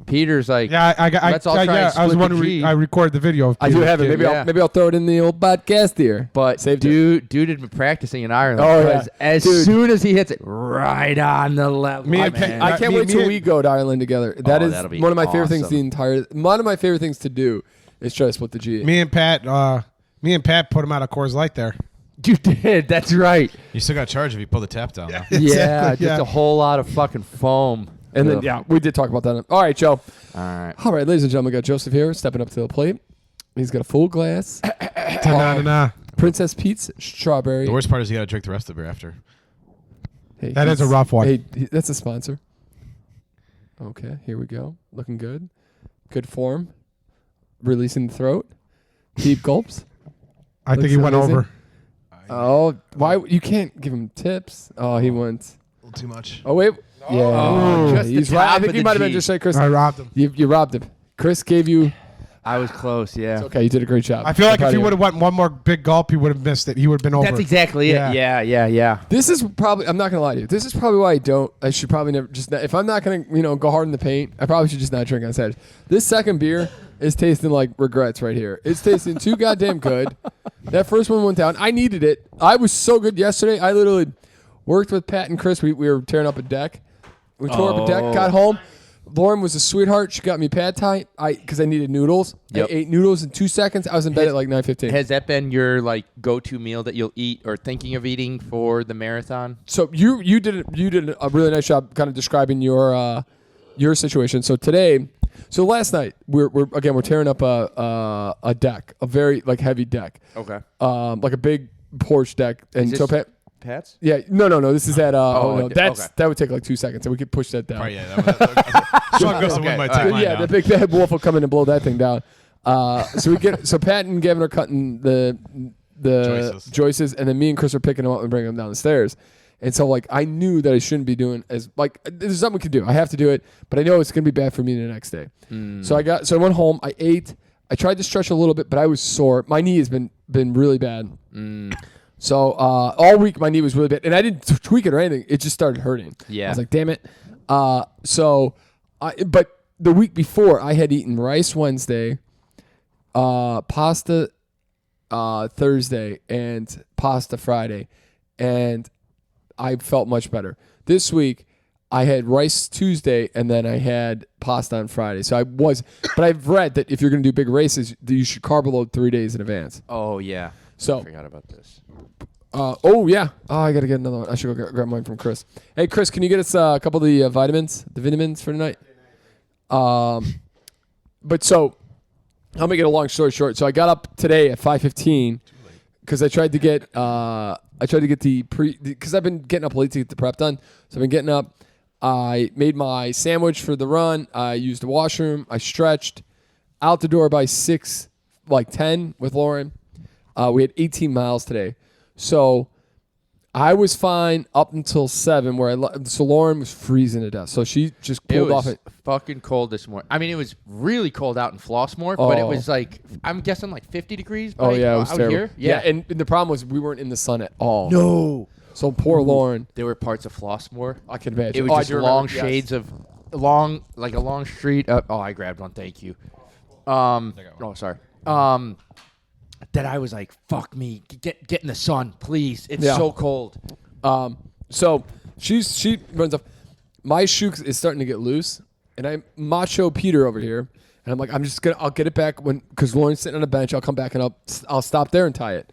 Peter's like, Yeah, Let's all try and I was split the wondering. G. I recorded the video. Of I do Peter. have it. Yeah. Maybe I'll throw it in the old podcast here. but Saved dude had been practicing in Ireland. Oh, yeah. because as Dude. soon as he hits it, right on the level. Me and man. I can't me- wait me till and- we go to Ireland together. That is that'll be one of my favorite things. awesome. One of my favorite things to do is try to split the G. Me and Pat put him out of Coors Light there. You did. That's right. You still got charged if you pull the tap down. Though. Yeah, Exactly, just a whole lot of fucking foam. And then Ugh. we did talk about that. All right, Joe. All right. All right, ladies and gentlemen, we got Joseph here stepping up to the plate. He's got a full glass. Ta-na-na-na. Princess Pete's strawberry. The worst part is you got to drink the rest of the beer after. Hey, That is a rough one. Hey, that's a sponsor. Okay, here we go. Looking good. Good form. Releasing the throat. Deep gulps. I think Looks he went amazing. over. Oh, why you can't give him tips? Oh, he went. A little too much. Oh wait. Yeah, Oh, just the he's right. I top think of he the might have been G. just like Chris. I robbed him. You robbed him. Chris gave you. I was close. Yeah. It's okay, you did a great job. I feel like I'm if he proud would of have went one more big gulp, he would have missed it. He would have been over. That's exactly Yeah. it. Yeah. This is probably. I'm not gonna lie to you. This is probably why I don't. I should probably never just. If I'm not gonna, go hard in the paint, I probably should just not drink on Saturday. This second beer is tasting like regrets right here. It's tasting too goddamn good. That first one went down. I needed it. I was so good yesterday. I literally worked with Pat and Chris. We were tearing up a deck. We tore up a deck. Got home. Lauren was a sweetheart. She got me pad thai. Because I needed noodles. Yep. I ate noodles in 2 seconds. I was in bed at like 9:15. Has that been your like go-to meal that you'll eat or thinking of eating for the marathon? So you did a really nice job kind of describing your situation. So last night we're tearing up a deck, a very like heavy deck, Okay. like a big porch deck, and Is so this Pat. Pat's? Yeah, no. This is at okay. that would take like 2 seconds, and we could push that down. Right, yeah. Sean Gustin Okay, might all take right. mine Yeah, down. the big bad wolf will come in and blow that thing down. So Pat and Gavin are cutting the joists, and then me and Chris are picking them up and bringing them down the stairs. And so like I knew that I shouldn't be doing as like there's something we can do. I have to do it, but I know it's gonna be bad for me the next day. So I went home. I ate. I tried to stretch a little bit, but I was sore. My knee has been really bad. So all week my knee was really bad, and I didn't tweak it or anything. It just started hurting. Yeah. I was like, damn it. But the week before I had eaten rice Wednesday, pasta Thursday, and pasta Friday, and I felt much better. This week I had rice Tuesday, and then I had pasta on Friday. So but I've read that if you're going to do big races, that you should carb load 3 days in advance. Oh yeah. So I forgot about this. yeah. Oh, I got to get another one. I should go grab mine from Chris. Hey, Chris, can you get us a couple of the vitamins for tonight? But so I'll make it a long story short. So I got up today at 5:15 because I tried to get because I've been getting up late to get the prep done. So I've been getting up. I made my sandwich for the run. I used the washroom. I stretched out the door by 10 with Lauren. We had 18 miles today. So I was fine up until 7 so Lauren was freezing to death. So she just It pulled was off it. fucking cold this morning. I mean, it was really cold out in Flossmoor, but it Oh. was like, I'm guessing like 50 degrees. Oh, yeah, it was out terrible. here. Yeah, and the problem was we weren't in the sun at all. No. So poor Lauren. There were parts of Flossmoor. I can imagine. It was I just do remember, long yes. shades of like a long street. I grabbed one. Thank you. Sorry. That I was like, fuck me, get in the sun, please. It's Yeah. so cold. So she runs up. My shoe is starting to get loose, and I'm macho Peter over here. And I'm like, I'll get it back because Lauren's sitting on a bench. I'll come back and I'll stop there and tie it.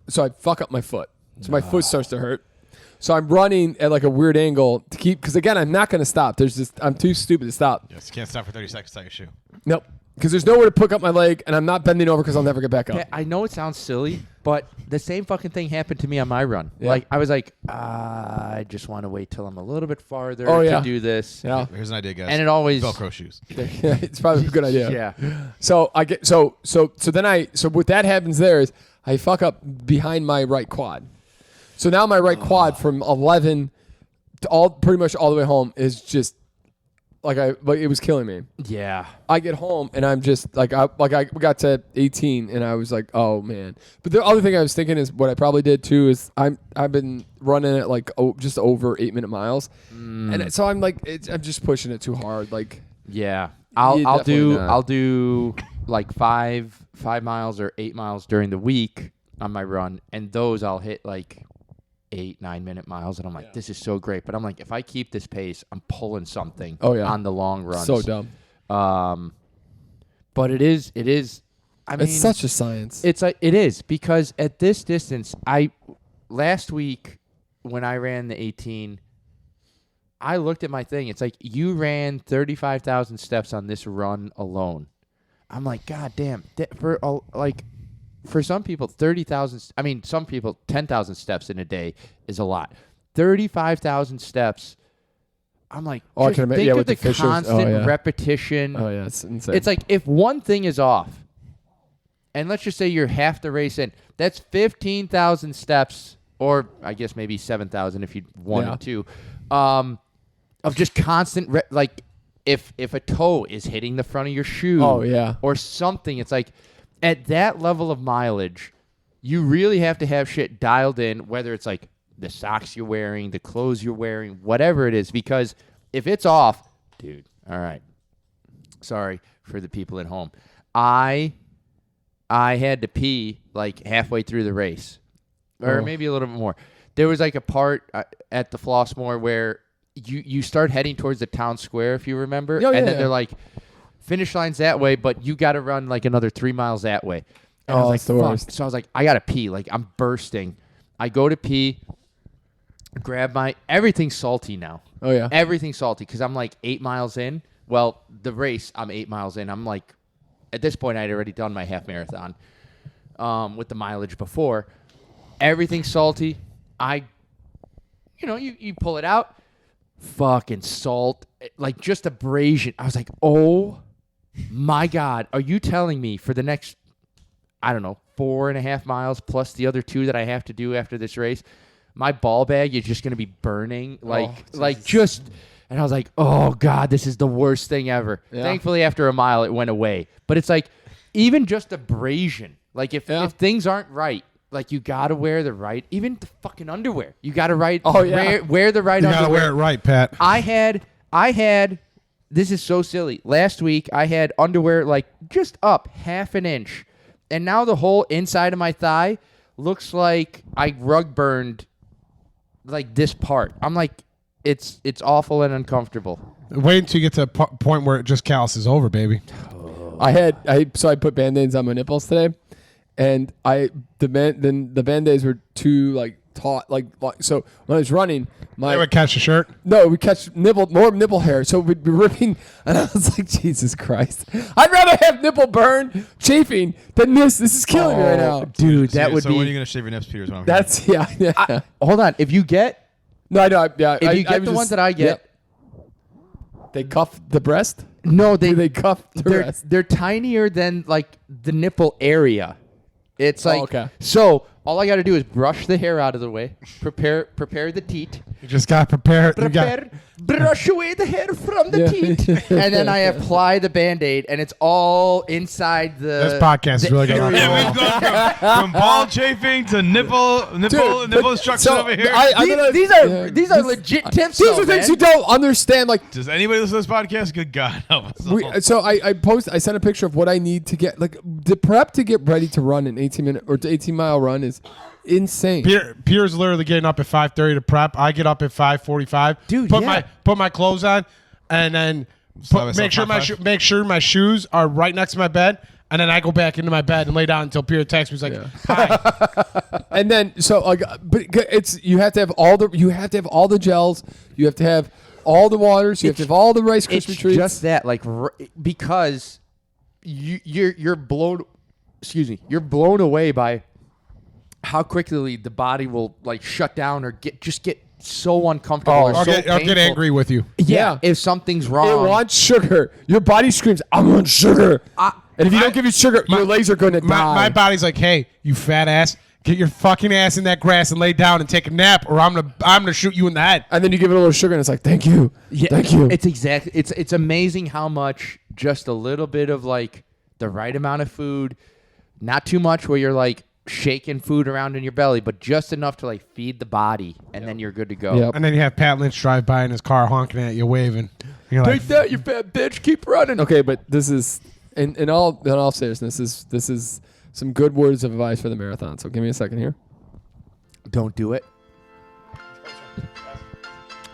So I fuck up my foot. So my foot starts to hurt. So I'm running at like a weird angle to keep, because again, I'm not going to stop. I'm too stupid to stop. Yes, you can't stop for 30 seconds to tie your shoe. Nope. Because there's nowhere to pick up my leg, and I'm not bending over because I'll never get back up. I know it sounds silly, but the same fucking thing happened to me on my run. Yeah. Like I was like, I just want to wait till I'm a little bit farther yeah. to do this. Yeah. Here's an idea, guys. And it always Velcro shoes. It's probably a good idea. Yeah. So I get so what that happens there is I fuck up behind my right quad. So now my right quad from 11 to pretty much all the way home is just like it was killing me. Yeah. I get home and I'm just I got to 18 and I was like, oh man. But the other thing I was thinking is what I probably did too is I've been running at like just over 8-minute miles, and so I'm like I'm just pushing it too hard. Like Yeah. Yeah, I'll definitely not. I'll do like 5 miles or 8 miles during the week on my run, and those I'll hit like 8-9 minute miles, and I'm like, this is so great. But I'm like, if I keep this pace, I'm pulling something on the long runs. so dumb. But it is. I mean, It's such a science. It's like it is, because at this distance, last week when I ran the 18, I looked at my thing. It's like you ran 35,000 steps on this run alone. I'm like, God damn. For some people, 30,000. I mean, some people 10,000 steps in a day is a lot. 35,000 steps. I'm like, I just can imagine, think of with the the fishers. constant repetition. Oh yeah, it's insane. It's like if one thing is off, and let's just say you're half the race in, that's 15,000 steps, or I guess maybe 7,000 if you wanted to, of just constant like if a toe is hitting the front of your shoe, or something. It's like at that level of mileage, you really have to have shit dialed in, whether it's like the socks you're wearing, the clothes you're wearing, whatever it is, because if it's off, dude, all right. Sorry for the people at home. I had to pee like halfway through the race, or maybe a little bit more. There was like a part at the Flossmoor where you start heading towards the town square, if you remember, then they're like, finish line's that way, but you got to run like another 3 miles that way. And I was like, the worst. So I was like, I got to pee. Like, I'm bursting. I go to pee, grab everything's salty now. Oh, yeah. Everything's salty because I'm like 8 miles in. Well, the race, I'm 8 miles in. I'm like, at this point, I'd already done my half marathon with the mileage before. Everything's salty. You pull it out. Fucking salt. Like, just abrasion. I was like, oh, my God. Are you telling me for the next, 4.5 miles plus the other 2 that I have to do after this race, my ball bag is just going to be burning? And I was like, oh, God, this is the worst thing ever. Yeah. Thankfully, after a mile, it went away. But it's like, even just abrasion. Like, if things aren't right, like, you got to wear the right, even the fucking underwear. You got to wear the right underwear. You got to wear it right, Pat. I had, this is so silly. Last week, I had underwear, like, just up half an inch. And now the whole inside of my thigh looks like I rug burned, like, this part. I'm like, it's awful and uncomfortable. Wait until you get to a point where it just calluses over, baby. I put Band-Aids on my nipples today, and the Band-Aids were too like taut, like so when I was running, They would catch the shirt. No, we catch more nipple hair, so we'd be ripping, and I was like, Jesus Christ, I'd rather have nipple burn chafing than this. This is killing me right now, dude. So when are you gonna shave your nips, Peter? That's yeah. Hold on, if you get no, I know, yeah. If you get the ones that I get, they cuff the breast. No, they cuff the breast. They're tinier than like the nipple area. It's like okay. So all I got to do is brush the hair out of the way, prepare the teat. You just got to prepare. Brush away the hair from the teat, and then I apply the Band-Aid, and it's all inside the. This podcast is really good. Yeah, we've gone from ball chafing to nipple instruction over here. These are legit tips. These are things you don't understand. Like, does anybody listen to this podcast? Good God, help us all. I sent a picture of what I need to get, like, the prep to get ready to run an 18-minute or 18-mile run is insane. Pierre's literally getting up at 5:30 to prep. I get up at 5:45. Dude, put my clothes on, and then make sure my shoes are right next to my bed, and then I go back into my bed and lay down until Peter texts me. He's like, "Hi." And then but you have to have all the gels. You have to have all the waters. You have to have all the Rice Krispie treats. Just that, because you're blown. Excuse me. You're blown away by how quickly the body will shut down or get so uncomfortable or get angry with you. Yeah, if something's wrong. It wants sugar. Your body screams, "I want sugar." And if you don't give it sugar, your legs are going to die. My body's like, "Hey, you fat ass, get your fucking ass in that grass and lay down and take a nap, or I'm gonna shoot you in the head." And then you give it a little sugar, and it's like, "Thank you, thank you." It's amazing how much just a little bit of the right amount of food, not too much where you're shaking food around in your belly, but just enough to feed the body, and then you're good to go. Yep. And then you have Pat Lynch drive by in his car honking at you, waving. And you're Take that, you fat bitch! Keep running. Okay, but this is in all seriousness, this is some good words of advice for the marathon. So give me a second here. Don't do it.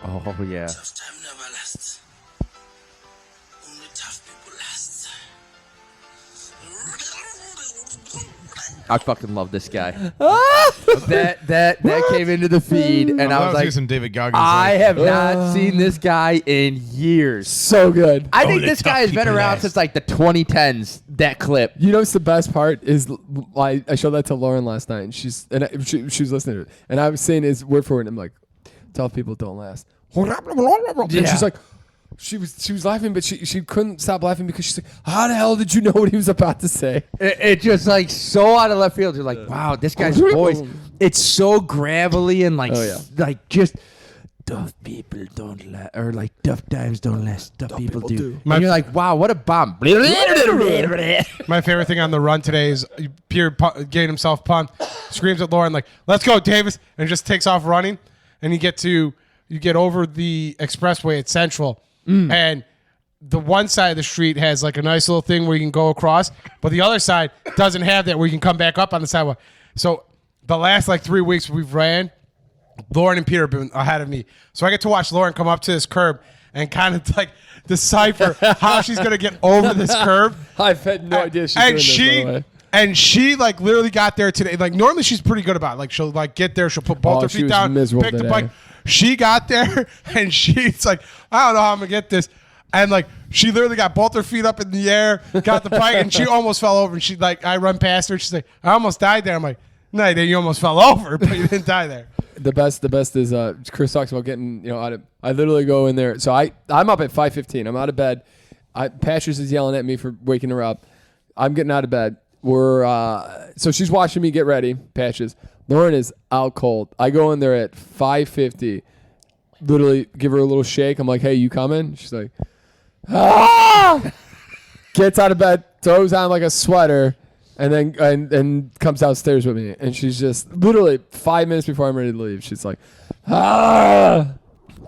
Oh yeah. Tough time never lasts. Only tough people last. I fucking love this guy. that came into the feed, and I was like, some David Goggins. I have not seen this guy in years. So good. I think this guy has been around since the 2010s. That clip. You know what's the best part is I showed that to Lauren last night, and she was listening to it, and I was saying his word for it, and I'm like, tough people don't last. And she's like, she was laughing, but she couldn't stop laughing because she's like, how the hell did you know what he was about to say? It just so out of left field. You're like, wow, this guy's voice. It's so gravelly and just tough people don't last, or tough times don't last. Tough people do. And you're like, wow, what a bomb. My favorite thing on the run today is Pierre getting himself pumped, screams at Lauren "Let's go, Davis," and just takes off running. And you get over the expressway at Central, and the one side of the street has a nice little thing where you can go across, but the other side doesn't have that where you can come back up on the sidewalk. So the last 3 weeks we've ran, Lauren and Peter have been ahead of me. So I get to watch Lauren come up to this curb and kind of decipher how she's going to get over this curb. I've had no idea she's doing this, by the way. And she literally got there today. Normally she's pretty good about it. She'll get there, she'll put both her feet down, pick the bike. She got there and she's like, I don't know how I'm gonna get this. And she literally got both her feet up in the air, got the bike, and she almost fell over. And she I run past her. She's like, I almost died there. I'm like, no, you almost fell over, but you didn't die there. The best is Chris talks about getting out of. I literally go in there. So I'm up at 5:15. I'm out of bed. Patches is yelling at me for waking her up. I'm getting out of bed. So she's watching me get ready. Patches. Lauren is out cold. I go in there at 5:50. Literally give her a little shake. I'm like, hey, you coming? She's like, ah! Gets out of bed, throws on a sweater, and then and comes downstairs with me. And she's just literally 5 minutes before I'm ready to leave. She's like, ah!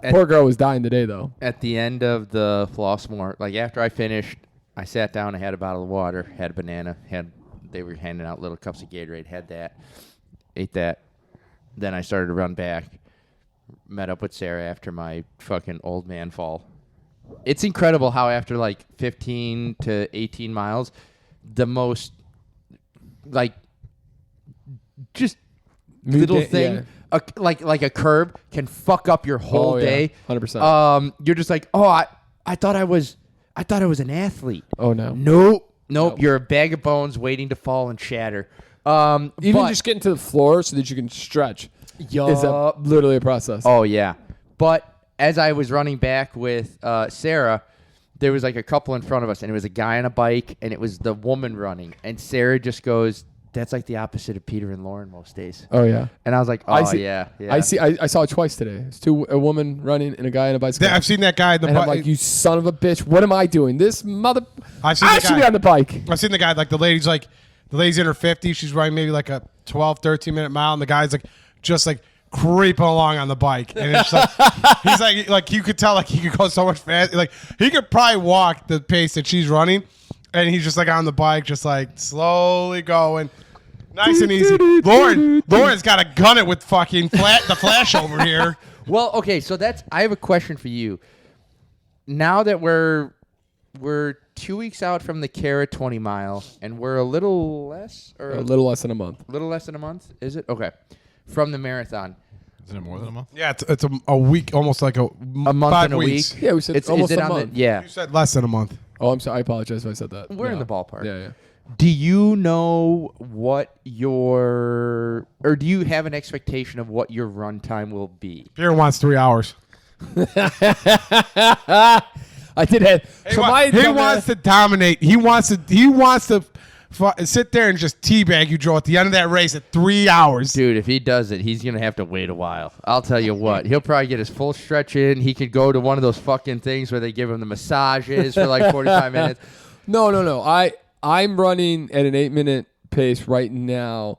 Poor girl was dying today, though. At the end of the Flossmore, after I finished, I sat down, I had a bottle of water, had a banana, they were handing out little cups of Gatorade, had that, ate that. Then I started to run back, met up with Sarah after my fucking old man fall. It's incredible how after 15 to 18 miles, the most just little thing, yeah. like a curb can fuck up your whole day. 100%. You're just I thought I was an athlete. Oh no. Nope. You're a bag of bones waiting to fall and shatter. Even just getting to the floor so that you can stretch is literally a process. Oh yeah. But as I was running back with Sarah, there was a couple in front of us, and it was a guy on a bike, and it was the woman running, and Sarah just goes, "That's the opposite of Peter and Lauren most days." Oh yeah. And I was like, "Oh yeah." I saw it twice today. It's a woman running and a guy on a bicycle. I've seen that guy. I'm like, you son of a bitch! What am I doing? This mother. I should be on the bike. I've seen the guy. The lady's in her 50s. She's running maybe a 12, 13 minute mile, and the guy's just creeping along on the bike, and it's he's you could tell he could go so much faster. He could probably walk the pace that she's running, and he's just on the bike, just slowly going, nice and easy. Lauren's got to gun it with fucking the flash over here. Well, okay, so I have a question for you. Now that we're we're 2 weeks out from the Cara 20 mile, and we're a little less A little less than a month. little less than a month. Is it okay? From the marathon, Isn't it more than a month? Yeah, it's a week, almost like a month 5 and a weeks. week. Yeah, we said It's almost is it a on month. the yeah? You said less than a month. Oh, I'm sorry. I apologize if I said that. We're in the ballpark. Yeah, yeah. Do you know what or do you have an expectation of what your run time will be? Pierre wants 3 hours. I did have. He wants to dominate. He wants to sit there and just teabag you, Joe, at the end of that race at 3 hours. Dude, if he does it, he's going to have to wait a while. I'll tell you what. He'll probably get his full stretch in. He could go to one of those fucking things where they give him the massages for like 45 minutes. No. I'm running at an 8-minute pace right now,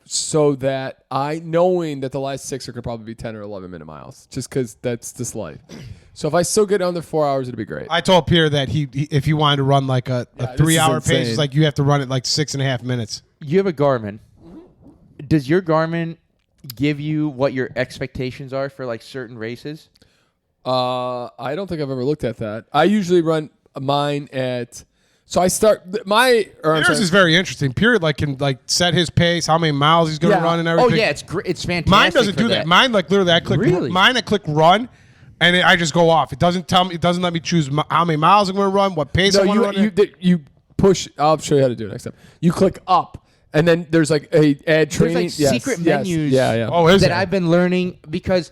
so that knowing that the last 6 are going to probably be 10 or 11-minute miles, just because that's just life. So if I still get under 4 hours, it'd be great. I told Pierre that he if he wanted to run like a 3 hour insane. pace, it's like you have to run it like 6.5 minutes. You have a Garmin. Does your Garmin give you what your expectations are for like certain races? I don't think I've ever looked at that. I usually run mine at. So I start Pierre's is very interesting. Pierre can set his pace, how many miles he's going to run and everything. Oh yeah, it's great. It's fantastic. Mine doesn't do that. Mine literally I click I click run, and I just go off. It doesn't tell me. It doesn't let me choose how many miles I'm going to run, what pace I want to run. You push. I'll show you how to do it next time. You click up, and then there's like a add training. There's like secret menus. Yeah. Oh, is that there? I've been learning because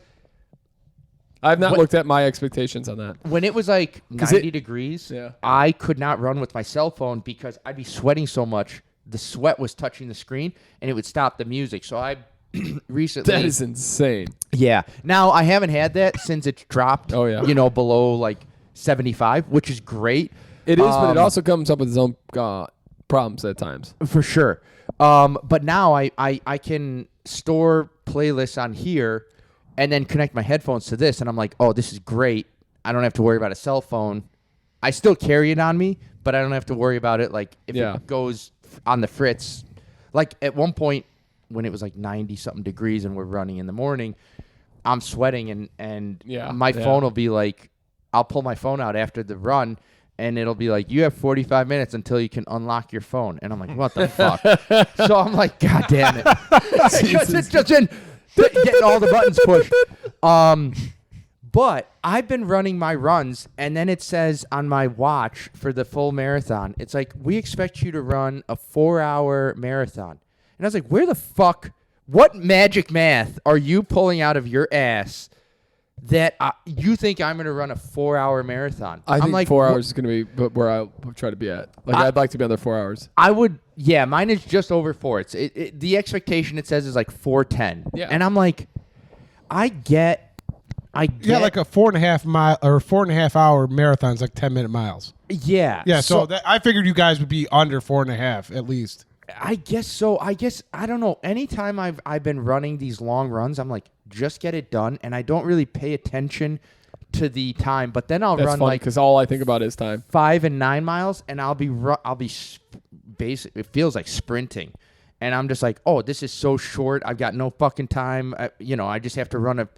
I've not looked at my expectations on that. when it was like 90 degrees, Yeah. I could not run with my cell phone because I'd be sweating so much. The sweat was touching the screen, and it would stop the music. So I recently. That is insane. Yeah. Now I haven't had that since it's dropped. Oh, yeah. Below like 75, which is great. It is, but it also comes up with its own problems at times. For sure. But now I can store playlists on here and then connect my headphones to this, and I'm like, oh, this is great. I don't have to worry about a cell phone. I still carry it on me, but I don't have to worry about it. Like if it goes on the fritz. Like at one point when it was like 90-something degrees and we're running in the morning, I'm sweating and my phone will be like, I'll pull my phone out after the run, and it'll be like, you have 45 minutes until you can unlock your phone. And I'm like, what the fuck? So I'm like, God damn it. It's just in getting all the buttons pushed. But I've been running my runs, and then it says on my watch for the full marathon, it's like, we expect you to run a 4-hour marathon. And I was like, where the fuck, what magic math are you pulling out of your ass that you think I'm going to run a 4-hour marathon? I think like, 4 hours is going to be where I'll try to be at. Like I'd like to be under 4 hours. I would, yeah, mine is just over 4. It's the expectation it says is like 4:10. Yeah. And I'm like, I get like a 4.5 mile or 4.5 hour marathon's like 10-minute miles. Yeah. Yeah, so I figured you guys would be under 4.5 at least. I guess so. I don't know. Anytime I've been running these long runs, I'm like, just get it done, and I don't really pay attention to the time. But then I'll That's run funny like because all I think about is time. 5 and 9 miles, and I'll be basic. It feels like sprinting, and I'm just like, oh, this is so short. I've got no fucking time. I just have to run a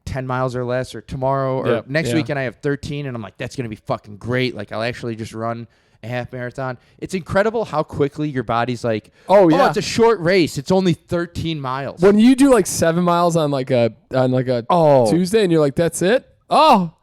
10 miles or less, or tomorrow or next weekend I have 13, and I'm like, that's gonna be fucking great. Like I'll actually just run a half marathon. It's incredible how quickly your body's like, oh, it's a short race. It's only 13 miles. When you do like 7 miles on like a Tuesday, and you're like, that's it. Oh,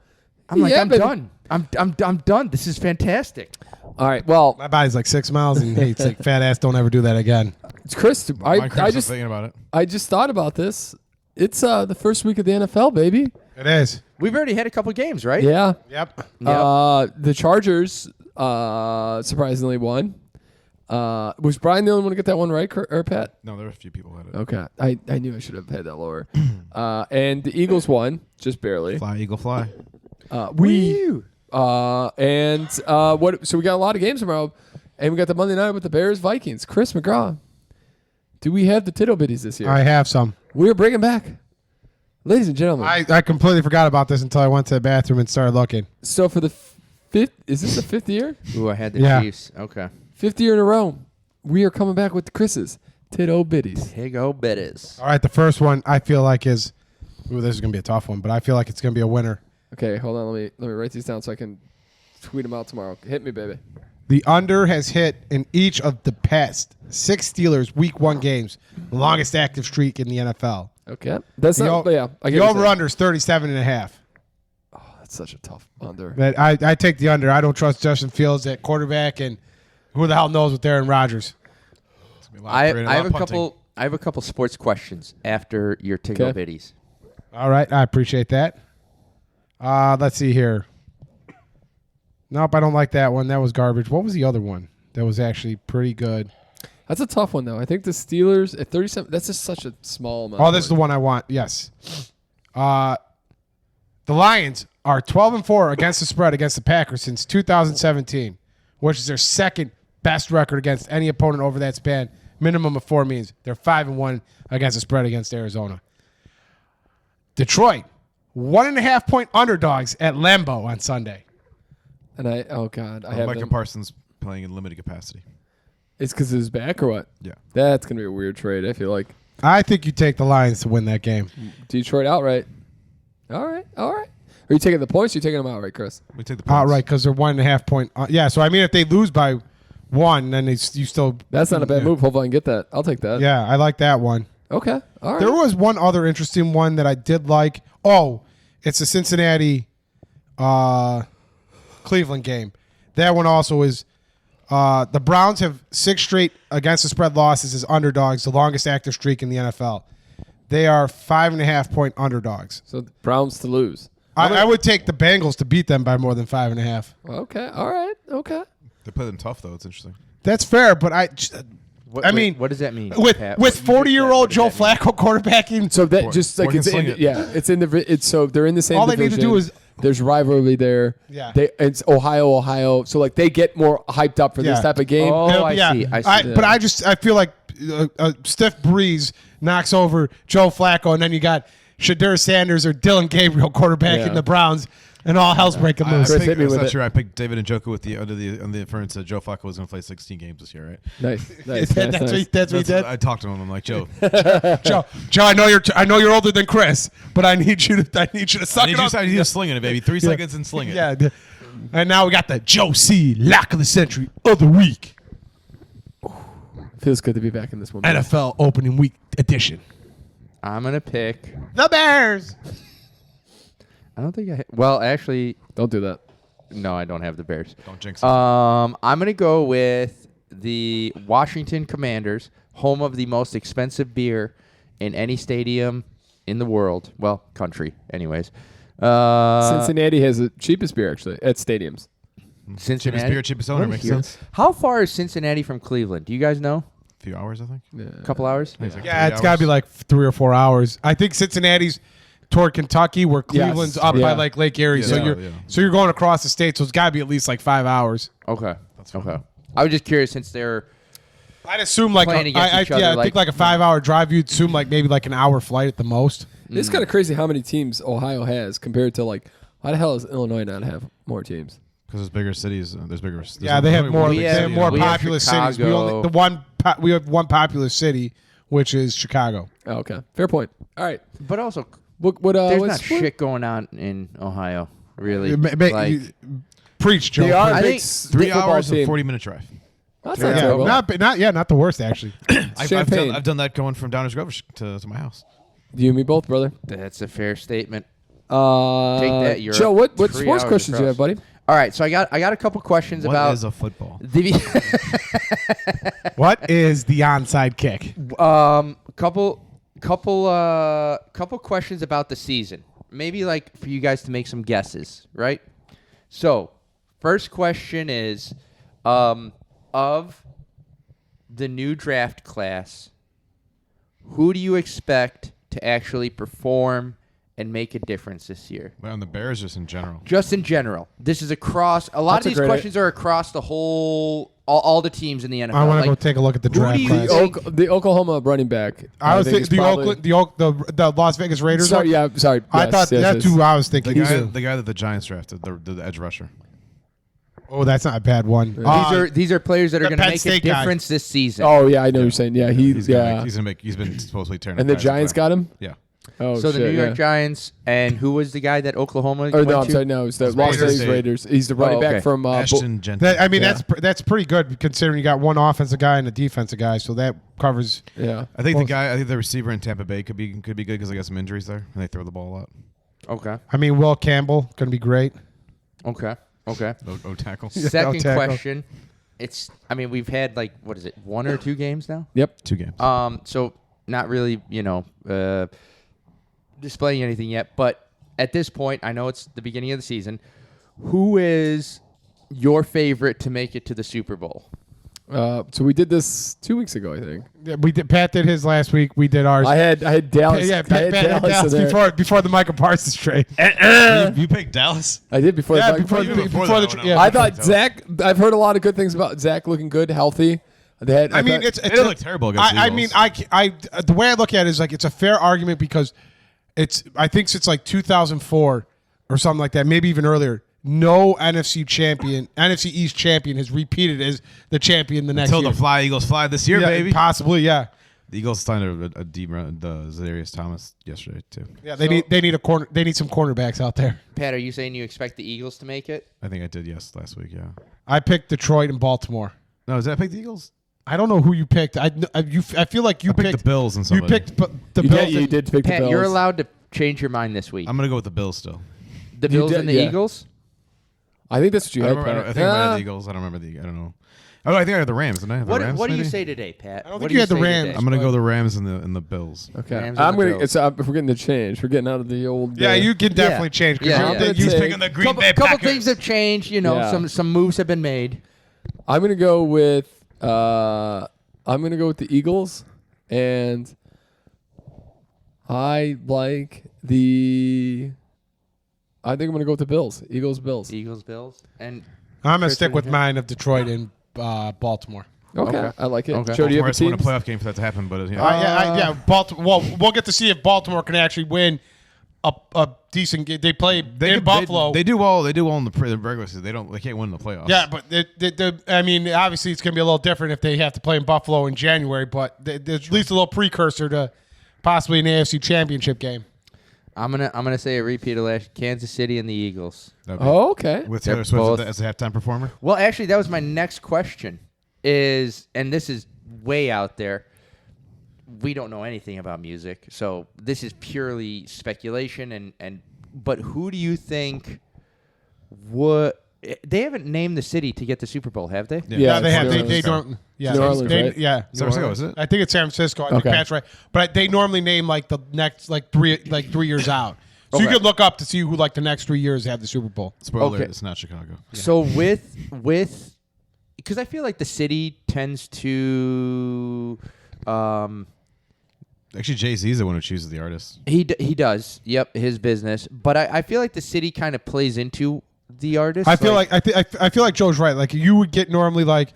I'm like, I'm baby. done. I'm done. This is fantastic. All right. Well, My body's like 6 miles, and hey, it's like fat ass. Don't ever do that again. it's Chris. I just thinking about it. I just thought about this. It's the first week of the NFL, baby. It is. We've already had a couple games, right? Yeah. Yep. The Chargers surprisingly won. Was Brian the only one to get that one right, or Pat? No, there were a few people who had it. Okay. I knew I should have had that lower. And the Eagles won, just barely. Fly, Eagle, fly. So we got a lot of games tomorrow, and we got the Monday night with the Bears Vikings. Chris McGraw, do we have the Tittle Bitties this year? I have some. We're bringing back, ladies and gentlemen. I completely forgot about this until I went to the bathroom and started looking. So for the fifth, is this the 5th year? Ooh, I had the Yeah. Chiefs. Okay. 5th year in a row, we are coming back with the Chris's Tittle Bitties. Here go Bettis. All right, the first one I feel like is, this is gonna be a tough one, but I feel like it's gonna be a winner. Okay, hold on. Let me write these down so I can Tweet them out tomorrow. Hit me, baby. The under has hit in each of the past 6 Steelers Week 1 games, the longest active streak in the NFL. Okay. That's not, The, yeah. I get the what you're saying. over-under is 37.5. Oh, that's such a tough under. But I take the under. I don't trust Justin Fields at quarterback, and who the hell knows with Aaron Rodgers. I have a couple sports questions after your Tingle Okay. Biddies. All right, I appreciate that. Let's see here. Nope, I don't like that one. That was garbage. What was the other one that was actually pretty good? That's a tough one, though. I think the Steelers at 37, that's just such a small amount. Oh, this is the one I want. Yes. The Lions are 12-4 against the spread against the Packers since 2017, which is their second best record against any opponent over that span. Minimum of 4 means they're 5-1 against the spread against Arizona. Detroit, 1.5 point underdogs at Lambeau on Sunday. And I have Micah them. Parsons playing in limited capacity. It's because of his back or what? Yeah. That's going to be a weird trade, I feel like. I think you take the Lions to win that game. Detroit outright. All right. Are you taking the points or are you taking them outright, Chris? We take the points. Outright because they're 1.5 point. Yeah, so I mean, if they lose by 1, then you still. That's not a bad move. Hopefully I can get that. I'll take that. Yeah, I like that one. Okay. All right. There was one other interesting one that I did like. Oh, it's the Cincinnati Cleveland game. That one also is the Browns have 6 straight against the spread losses as underdogs, the longest active streak in the NFL. They are 5.5 point underdogs. So the Browns to lose. I would take the Bengals to beat them by more than 5.5. Okay. All right. Okay. They play them tough, though. It's interesting. That's fair, but I mean, what does that mean? with Pat? 40-year-old Joe What does that mean? Flacco quarterbacking, So that just like Or it's can in, sling it. yeah, it's in the so they're in the same. All they need to division. do is- there's rivalry there. Yeah. It's Ohio. So like they get more hyped up for this Yeah. type of game. Oh, I see. But I feel like a stiff breeze knocks over Joe Flacco, and then you got Shadur Sanders or Dylan Gabriel quarterbacking Yeah. the Browns, and all hell's breaking I loose. Chris, hit me that's with not it. true. I picked David and Njoku with the under the on the inference that Joe Flacco was going to play 16 games this year, right? Nice. That's what he did. I talked to him. I'm like, Joe, Joe, I know you're older than Chris, but I need you to suck it up. I need you to sling it, baby. 3 seconds and sling it. Yeah. And now we got the Joe C. Lock of the Century of the Week, Feels good to be back in this one. NFL Opening Week edition. I'm gonna pick. The Bears. I don't think well, actually, Don't do that. no, I don't have the Bears. Don't jinx it. I'm gonna go with the Washington Commanders, home of the most expensive beer in any stadium in the world. Well, country, anyways. Cincinnati has the cheapest beer actually at stadiums. Cincinnati. Cheapest beer, cheapest owner. What Makes here? sense. How far is Cincinnati from Cleveland? Do you guys know? A few hours, I think. A couple hours? I think it's like Yeah, 3 it's got to be hours. like 3 or 4 hours. I think Cincinnati's toward Kentucky, where Cleveland's up by Yeah. like Lake Erie. Yeah, so yeah. you're going across the state. So it's got to be at least like 5 hours. Okay. That's fine. Okay. I was just curious since they're I'd assume like Playing against each other, I like- think like a 5-hour drive. You'd assume like maybe like an hour flight at the most. It's kind of crazy how many teams Ohio has compared to like why the hell does Illinois not have more teams? Because there's bigger cities. There's bigger. Yeah, they have only more. one We They big have- have city more in we the have populous cities. We Chicago. we have one populous city, which is Chicago. Oh, okay, fair point. All right, but also what there's what's not shit going on in Ohio, really. Preach, Joe. They are I a big think 3 football hours team. and 40-minute drive. That's Yeah, not terrible. not the worst actually. Champagne. I've done that going from Downers Grove to my house. You and me both, brother. That's a fair statement. Take that, you're Joe, what 3 sports hours questions do you have, across. buddy? All right, so I got a couple questions What about is a football? the What is the onside kick? couple questions about the season. Maybe like for you guys to make some guesses, right? So, first question is of the new draft class, who do you expect to actually perform and make a difference this year? Well, on the Bears, just in general. Just in general. This is across a lot That's a of these great- questions are across the whole all the teams in the NFL. I want to Like, go take a look at the who do draft you class. think- The Oklahoma running back. I was think thinking is probably- the Las Vegas Raiders. Sorry, one? yeah, sorry. I yes, thought yes, that's yes. who I was The thinking. guy that the Giants drafted, the edge rusher. Oh, that's not a bad one. These are players that are the going to Penn make a State guy. difference this season. Oh yeah, I know what you're saying. Yeah, He's yeah. been supposedly tearing. And the up guys Giants apart. got him. Yeah. Oh, So the shit, New York yeah. Giants, and who was the guy that Oklahoma Or went no, I'm to? sorry, no, it's the It's Las Raiders. Vegas Raiders. He's the running okay. back from Ashton Jenkins. I mean, Yeah. that's pretty good considering you got one offensive guy and a defensive guy, so that covers. yeah. I think the receiver in Tampa Bay could be good because they got some injuries there and they throw the ball a lot. Okay. I mean, Will Campbell going to be great. Okay. O tackle. Second tackle. question. We've had like, what is it, 1 or 2 games now? Yep. 2 games. So not really, displaying anything yet. But at this point, I know it's the beginning of the season. Who is your favorite to make it to the Super Bowl? So we did this 2 weeks ago, I think. Yeah, Pat did his last week. We did ours. I had Dallas. Yeah, I had Pat had Dallas in there. before the Michael Parsons trade. You picked Dallas? I did before. Yeah, the before even the before before that the one, yeah. I thought Zach. I've heard a lot of good things about Zach looking good, healthy. They didn't look terrible against the I Eagles. mean, the way I look at it is like it's a fair argument because I think since like 2004 or something like that, maybe even earlier, no NFC East champion has repeated as the champion the next Until year. the Eagles fly this year, Yeah, baby. possibly, yeah. The Eagles signed a deep run, the Zadarius Thomas yesterday too. Yeah, they need a corner. They need some cornerbacks out there. Pat, are you saying you expect the Eagles to make it? I think I did last week. Yeah. I picked Detroit and Baltimore. No, did I pick the Eagles? I don't know who you picked. I feel like you I picked the Bills and somebody. You picked the You Bills. did, you did pick the Pat, Bills. you're allowed to change your mind this week. I'm gonna go with the Bills still. The Bills did- and the yeah. Eagles? I think that's what you I had. don't remember, Pat. I think I had the Eagles. I don't remember I don't know. Oh, I think I had the Rams. Didn't I have the Rams? What do you maybe? say today, Pat? I don't What think do you had the say Rams. today? I'm gonna go the Rams and the Bills. Okay, Rams and I'm the gonna. Bills. If we're getting the change, we're getting out of the old. Yeah, you can definitely change. 'Cause Yeah, you're- yeah. He's picking the Green Bay couple Packers. things have changed. Yeah. Some moves have been made. I'm gonna go with. I'm gonna go with the Eagles, and I like the. I think I'm gonna go with the Bills. Bills. Eagles, Bills, and I'm gonna Chris, stick what with do you mine of Detroit and Okay, Baltimore. Okay. I like it. Okay. Joe, do you have a Baltimore has to win a team? playoff game for that to happen, but Yeah, Baltimore. Well, we'll get to see if Baltimore can actually win a decent game. They play in Buffalo. They do well. They do well in the regular season. They can't win in the playoffs. Yeah, but I mean, obviously it's going to be a little different if they have to play in Buffalo in January. But there's at least a little precursor to possibly an AFC Championship game. I'm gonna say a repeat of last Kansas City and the Eagles. That'd be- Oh, okay. with They're Taylor Swift both- as a halftime performer. Well, actually, that was my next question. And this is way out there. We don't know anything about music, so this is purely speculation. But who do you think would? They haven't named the city to get the Super Bowl, have they? Yeah, they have. New They Orleans. don't. Yeah, New Orleans, they, right? yeah. San Francisco, is it? I think it's San Francisco. I think Okay. that's right. But they normally name like the next 3 years out. So you Okay. could look up to see who like the next 3 years have the Super Bowl. Spoiler: Okay. It's not Chicago. So with because I feel like the city tends to. Actually, Jay-Z is the one who chooses the artist. He does. Yep, his business. But I feel like the city kind of plays into the artist. I feel like I feel like Joe's right. Like you would get normally like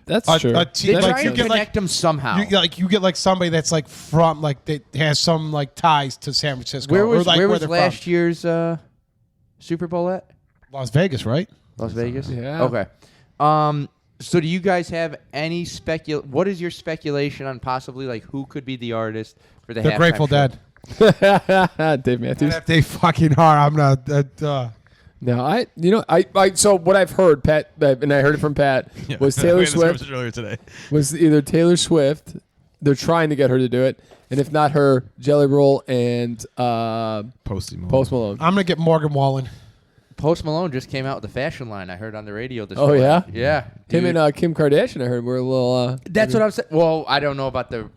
That's a true. team they like try you and get connect like them somehow. you get like somebody that's like from like that has some like ties to San Francisco. Where or was like where was they're last from. year's Super Bowl at? Las Vegas, right? Las Vegas. Yeah. Okay. So do you guys have any What is your speculation on possibly like who could be the artist for the The halftime Grateful show? Dave Matthews. If they fucking are, I'm not. No, so what I've heard, Pat, and I heard it from Pat, was Taylor We had this Swift conversation earlier today. was either Taylor Swift. They're trying to get her to do it, and if not her, Jelly Roll and Post Malone. I'm gonna get Morgan Wallen. Post Malone just came out with a fashion line. I heard on the radio this Oh, morning. yeah? Yeah. Him dude. and Kim Kardashian, I heard, were a little. That's what I'm saying. Well, I don't know about the.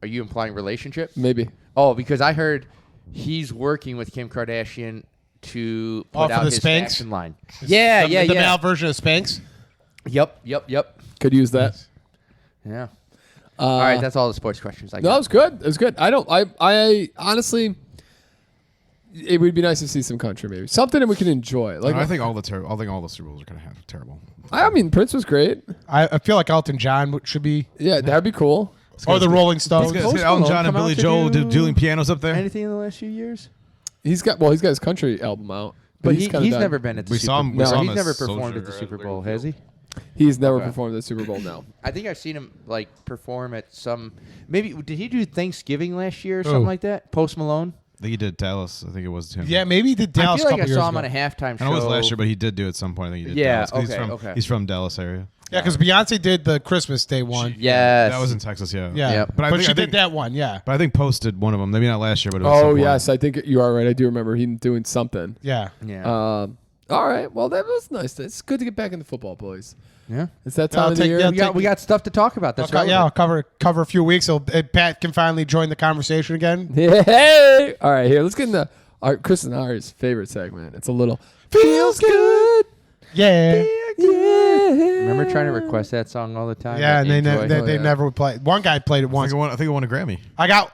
Are you implying relationship? Maybe. Oh, because I heard he's working with Kim Kardashian to put for out the his Spanx? fashion line. Yeah, the male version of Spanx. Yep. Could use that. Yeah. All right, that's all the sports questions I got. No, it was good. It was good. I honestly, it would be nice to see some country, maybe something that we can enjoy. Like, I think all the Super Bowls are kind of terrible. I mean, Prince was great. I feel like Elton John should be, Yeah, that'd be cool. or the Rolling Stones. Let's Post get Elton Malone John and come out Billy to Joel do doing pianos up there. Anything in the last few years? He's got his country album out, But he's he's kinda done. never been at the We Super saw Bowl. him- we saw him he's at never Soldier performed at the at Super Wrigley Bowl, Field. has he? He's never performed at the Super Bowl now. I think I've seen him like perform at some. Maybe did he do Thanksgiving last year or something like that? Post Malone. I think he did Dallas. I think it was him. Yeah, maybe he did Dallas. I feel like a I couple saw years him on ago. a halftime show. I know it was last year, but he did do it at some point. I think he did. Yeah, Dallas, 'cause okay. He's from Dallas area. Yeah, because Beyonce did the Christmas Day one. Yes. That was in Texas. Yeah. Yeah, Yep. but, I think- she I think- did that one. Yeah, But I think Post did one of them. Maybe not last year, but it was. Oh, some point. yes. I think you are right. I do remember him doing something. yeah. Yeah. All right. Well, that was nice. It's good to get back into football, boys. Yeah. It's that Yeah, time I'll of the take- year. yeah, We got stuff to talk about. That's right. Yeah, I'll cover a few weeks so Pat can finally join the conversation again. Hey! All right, here. Let's get into Chris and Ari's favorite segment. It's a little feels good. Yeah. Yeah. Remember trying to request that song all the time? Yeah, and they Enjoy. they never would play. One guy played it I once. think it won a Grammy. I got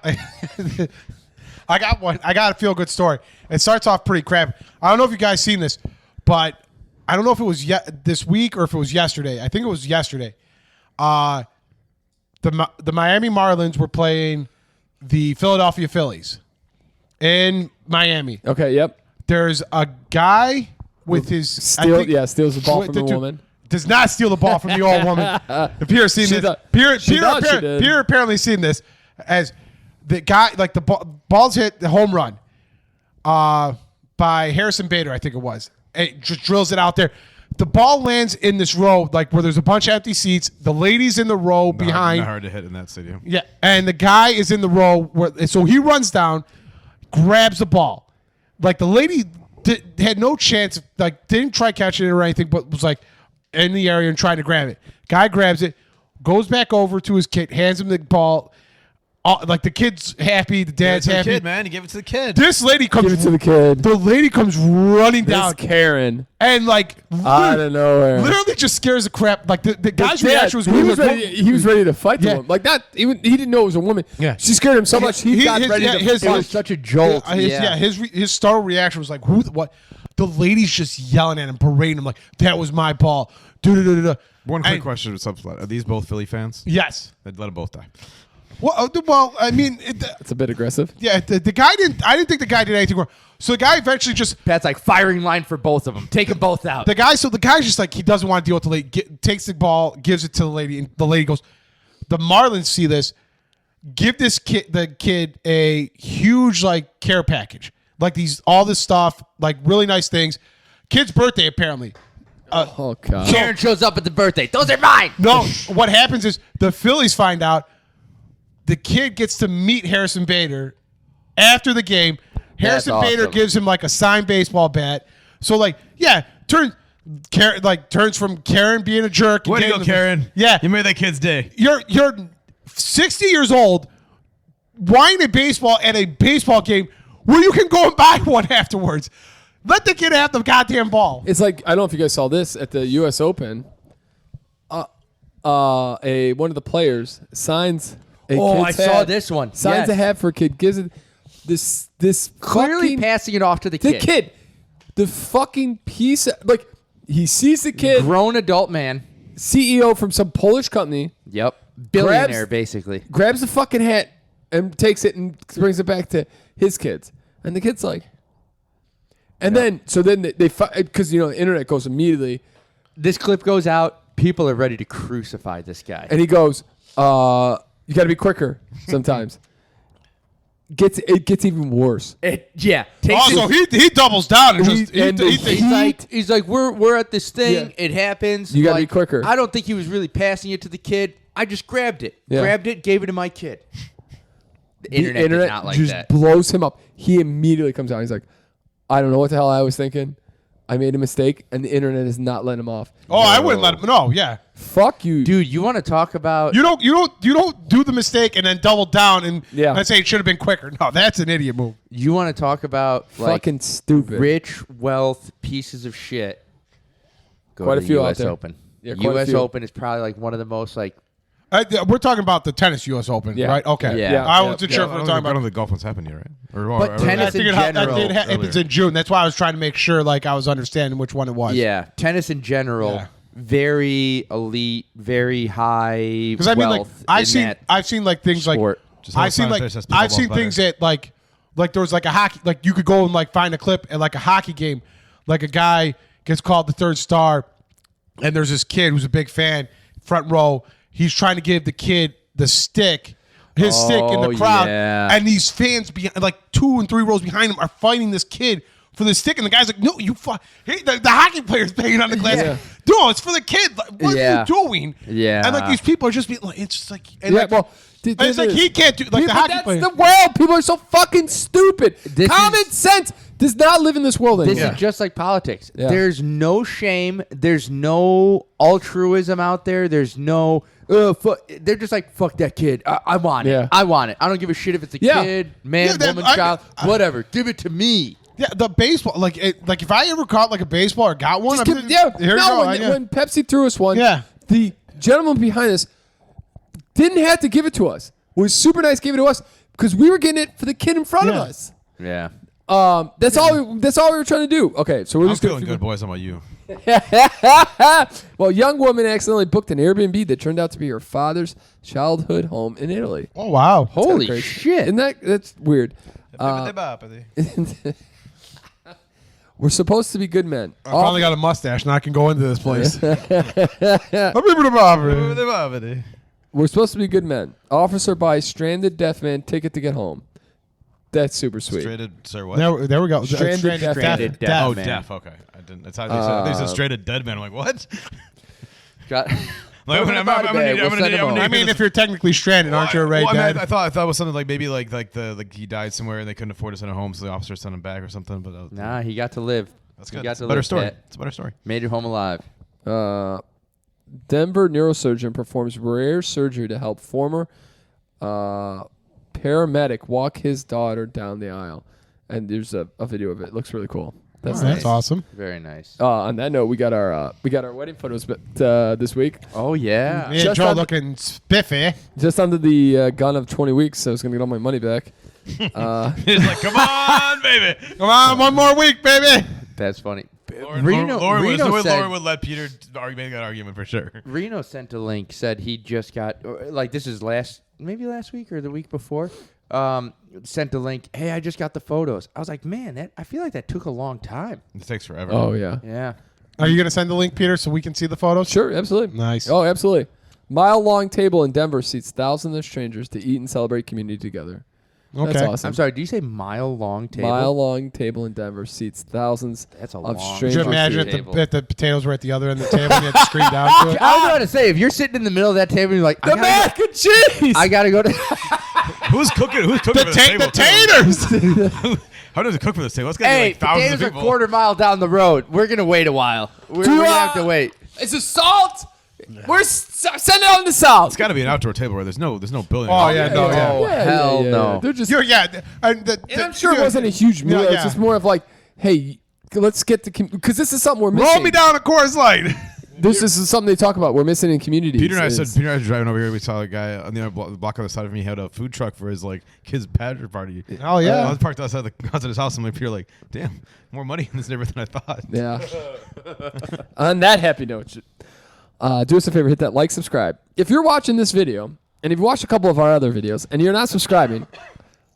I got one. I got a feel good story. It starts off pretty crap. I don't know if you guys seen this, but I don't know if it was this week or if it was yesterday. I think it was yesterday. The Miami Marlins were playing the Philadelphia Phillies in Miami. Okay, yep. There's a guy with his Steals the ball from the woman. Does not steal the ball from the old woman. If Pierre's seen She this, thought- she thought she did. Pierre apparently seen this as the guy, like the ball's hit the home run by Harrison Bader, I think it was. It just drills it out there. The ball lands in this row, like where there's a bunch of empty seats. The lady's in the row behind. Not hard to hit in that stadium. Yeah, and the guy is in the row. So he runs down, grabs the ball. Like the lady had no chance, like didn't try catching it or anything, but was like in the area and trying to grab it. Guy grabs it, goes back over to his kid, hands him the ball. Like the kid's happy, the dad's Give it to happy. the kid, man. You give it to the kid. This lady comes. Give it to the kid. The lady comes running This down Karen and like out of nowhere. literally just scares the crap. Like the guy's Yeah, reaction was he was ready. He was ready to fight the Yeah. woman. Like that. He didn't know it was a woman. Yeah. She scared him so much. He got ready to It fight. was such a jolt. His startled reaction was like, "Who? What?" The lady's just yelling at him, berating him like, "That was my ball." One quick question with Subsplat. Are these both Philly fans? Yes. They'd let them both die. Well, I mean, It's a bit aggressive. yeah. The guy didn't. I didn't think the guy did anything wrong. So the guy eventually just Pat's like firing line for both of them. Take them both out. the guy's just like he doesn't want to deal with the lady. Takes the ball, gives it to the lady, and the lady goes. The Marlins see this. Give the kid a huge like care package, like all this stuff, like really nice things. Kid's birthday apparently. Oh God. Karen shows up at the birthday. Those are mine. No, what happens is the Phillies find out. The kid gets to meet Harrison Bader after the game. Harrison Bader awesome. gives him like a signed baseball bat. So like, yeah, turns from Karen being a jerk. Way to go, Karen. Yeah, You made that kid's day. you're 60 years old, whining a baseball at a baseball game where you can go and buy one afterwards. Let the kid have the goddamn ball. It's like I don't know if you guys saw this at the U.S. Open. One of the players signs. Oh, I kid's saw hat, this one. Signs Yes. a hat for a kid. Gives it this Clearly fucking, passing it off to the the kid. kid. The fucking piece. Like he sees the kid. Grown adult man. CEO from some Polish company Yep. Billionaire, basically. grabs the fucking hat and takes it and brings it back to his kids. And the kid's like, and then they fight because the internet goes immediately, This clip goes out. People are ready to crucify this guy. and he goes, "You got to be quicker sometimes." It gets even worse. Takes Also, he doubles down and just He's like, we're at this thing. Yeah. It happens. You gotta be Like, quicker. I don't think he was really passing it to the kid. I just grabbed it. Yeah. Grabbed it, gave it to my kid. The The internet did not like just that. blows him up. He immediately comes out. He's like, "I don't know what the hell I was thinking. I made a mistake, and the internet is not letting him off." Oh, I wouldn't let him. No, yeah. Fuck you, Dude, you want to talk about You don't do the mistake and then double down and Yeah. say it should have been quicker. No, that's an idiot move. you want to talk about like Fucking stupid. rich wealth pieces of shit? Go Quite to a the few out US there. Open. Yeah, quite a US few. Open is probably like one of the most like We're talking about the tennis U.S. Open, Yeah. right? Okay. Yeah. I Yeah. wasn't Yeah. sure I if we don't were think, talking I about. don't think golf one's happened yet, right? But tennis I in figured out that general. it's in June. That's why I was trying to make sure, like, I was understanding which one it was. Yeah, tennis in general, Yeah. very elite, very high Because I mean, like, wealth. I've seen like things sport. Just how I've seen it's like not just I've seen pickleball's things that like there was like a hockey, like you could go and like find a clip at like a hockey game, like a guy gets called the third star, and there's this kid who's a big fan, front row. He's trying to give the kid the stick. His stick in the crowd, and these fans, like 2 and 3 rows behind him, are fighting this kid for the stick, and the guy's like, "No, you the hockey player's banging on the glass. Yeah. No, it's for the kid. Like, what are you doing?" Yeah, and like these people are just being like, it's just like, and Yeah, like, well, it's like he can't do like the hockey player. That's the world. People are so fucking stupid. Common sense does not live in this world anymore. This is just like politics. Yeah. There's no shame. There's no altruism out there. There's no. They're just like, fuck that kid. I want it. Yeah. I want it. I don't give a shit if it's a kid, man, woman, child, whatever. Give it to me. Yeah, the baseball, like if I ever caught like a baseball or got one, When Pepsi threw us one, the gentleman behind us didn't have to give it to us. Was super nice, gave it to us because we were getting it for the kid in front of us. Yeah. That's all we were trying to do. Okay, so we're I'm just feeling good, boys. How about you? Well, young woman accidentally booked an Airbnb that turned out to be her father's childhood home in Italy. Oh wow! Holy Crazy. shit! Isn't that's weird? We're supposed to be good men. I finally got a mustache, and I can go into this place. We're supposed to be good men. Officer buys stranded deaf man ticket to get home. That's super sweet. Stranded, sir, what? There we go. Stranded deaf man. Oh, deaf. Okay, I didn't. It's how they said stranded dead man. I'm like, what? Got. I mean, if you're technically stranded, aren't you already dead? I thought it was something like maybe like he died somewhere and they couldn't afford to send him home, so the officer sent him back or something. But Nah, he got to live. That's good. It's a better story. It's a better story. Made it home alive. Denver neurosurgeon performs rare surgery to help former paramedic walk his daughter down the aisle. And there's a video of it. It looks really cool. That's nice. That's awesome. Very nice. On that note, we got our wedding photos this week. Oh yeah. Me and Joe looking spiffy. Just under the gun of 20 weeks, so I was gonna get all my money back. He's like, come on, baby. Come on, one more week, baby. That's funny. Lauren would let Peter make that argument for sure. Reno sent a link, said he just got, like this is last week or the week before, sent a link, hey, I just got the photos. I was like, man, I feel like that took a long time. It takes forever. Oh, yeah. Yeah. Are you going to send the link, Peter, so we can see the photos? Sure, absolutely. Nice. Oh, absolutely. Mile-long table in Denver seats thousands of strangers to eat and celebrate community together. Okay. That's awesome. I'm sorry, did you say mile-long table? Mile-long table in Denver seats thousands of strangers. Could you imagine if the potatoes were at the other end of the table and you had to scream down to it? I was about to say, if you're sitting in the middle of that table and you're like, the mac and cheese! I got to go to... Who's cooking for this table? The taters! How does it cook for this table? Let's get like thousands of people. A quarter mile down the road. We're going to wait a while. We're going to have to wait. Is it salt? We're sending on the salt. It's got to be an outdoor table where there's no building. Oh yeah, no, yeah. Oh hell no. They're just. And I'm sure it wasn't a huge meal. It's just more of like, hey, let's get the because this is something we're missing. Roll me down a Coors Light. This is something they talk about. We're missing in communities. Peter and I were driving over here. We saw a guy on the other block on the side of me. He had a food truck for his like kid's bachelor party. Oh yeah. I was parked outside his house. And Peter like, damn, more money in this neighborhood than I thought. Yeah. On that happy note, do us a favor, hit that like, subscribe. If you're watching this video, and if you watched a couple of our other videos, and you're not subscribing,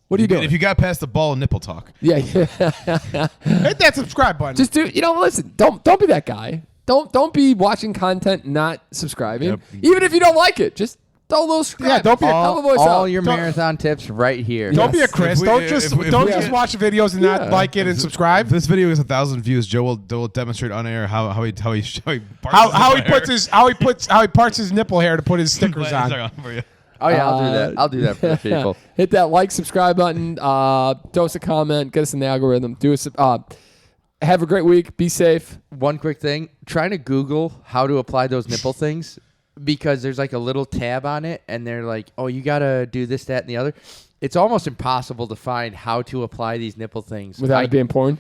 what are you doing? If you got past the ball and nipple talk. Yeah. Hit that subscribe button. Just do. Listen. Don't be that guy. Don't be watching content not subscribing. Yep. Even if you don't like it, just don't little subscribe. Yeah, don't be all your marathon tips right here. Don't be a Chris. Don't just watch the videos and not like it and subscribe. If this video is 1,000 views, Joe will demonstrate on air how he parts his nipple hair to put his stickers on. For you. Oh yeah, I'll do that. I'll do that for the people. Hit that like, subscribe button. Throw us a comment. Get us in the algorithm. Do us. Have a great week. Be safe. One quick thing: trying to Google how to apply those nipple things because there's like a little tab on it, and they're like, "Oh, you gotta do this, that, and the other." It's almost impossible to find how to apply these nipple things without it being porn.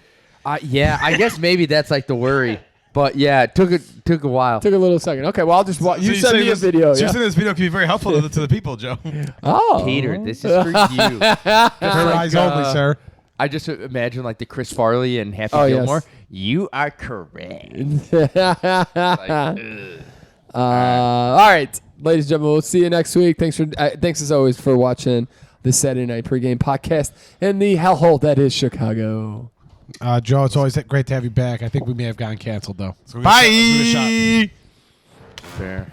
Yeah, I guess maybe that's like the worry. But yeah, it took a while. Took a little second. Okay, well I'll just watch. You sent me a video. So you're saying this video can be very helpful to the people, Joe. Oh, Peter, this is for you. For eyes only, sir. I just imagine like the Chris Farley and Happy Gilmore. Yes. You are correct. All right, ladies and gentlemen, we'll see you next week. Thanks as always for watching the Saturday Night Pregame podcast in the hellhole that is Chicago. Joe, it's always great to have you back. I think we may have gotten canceled though. Bye. Fair.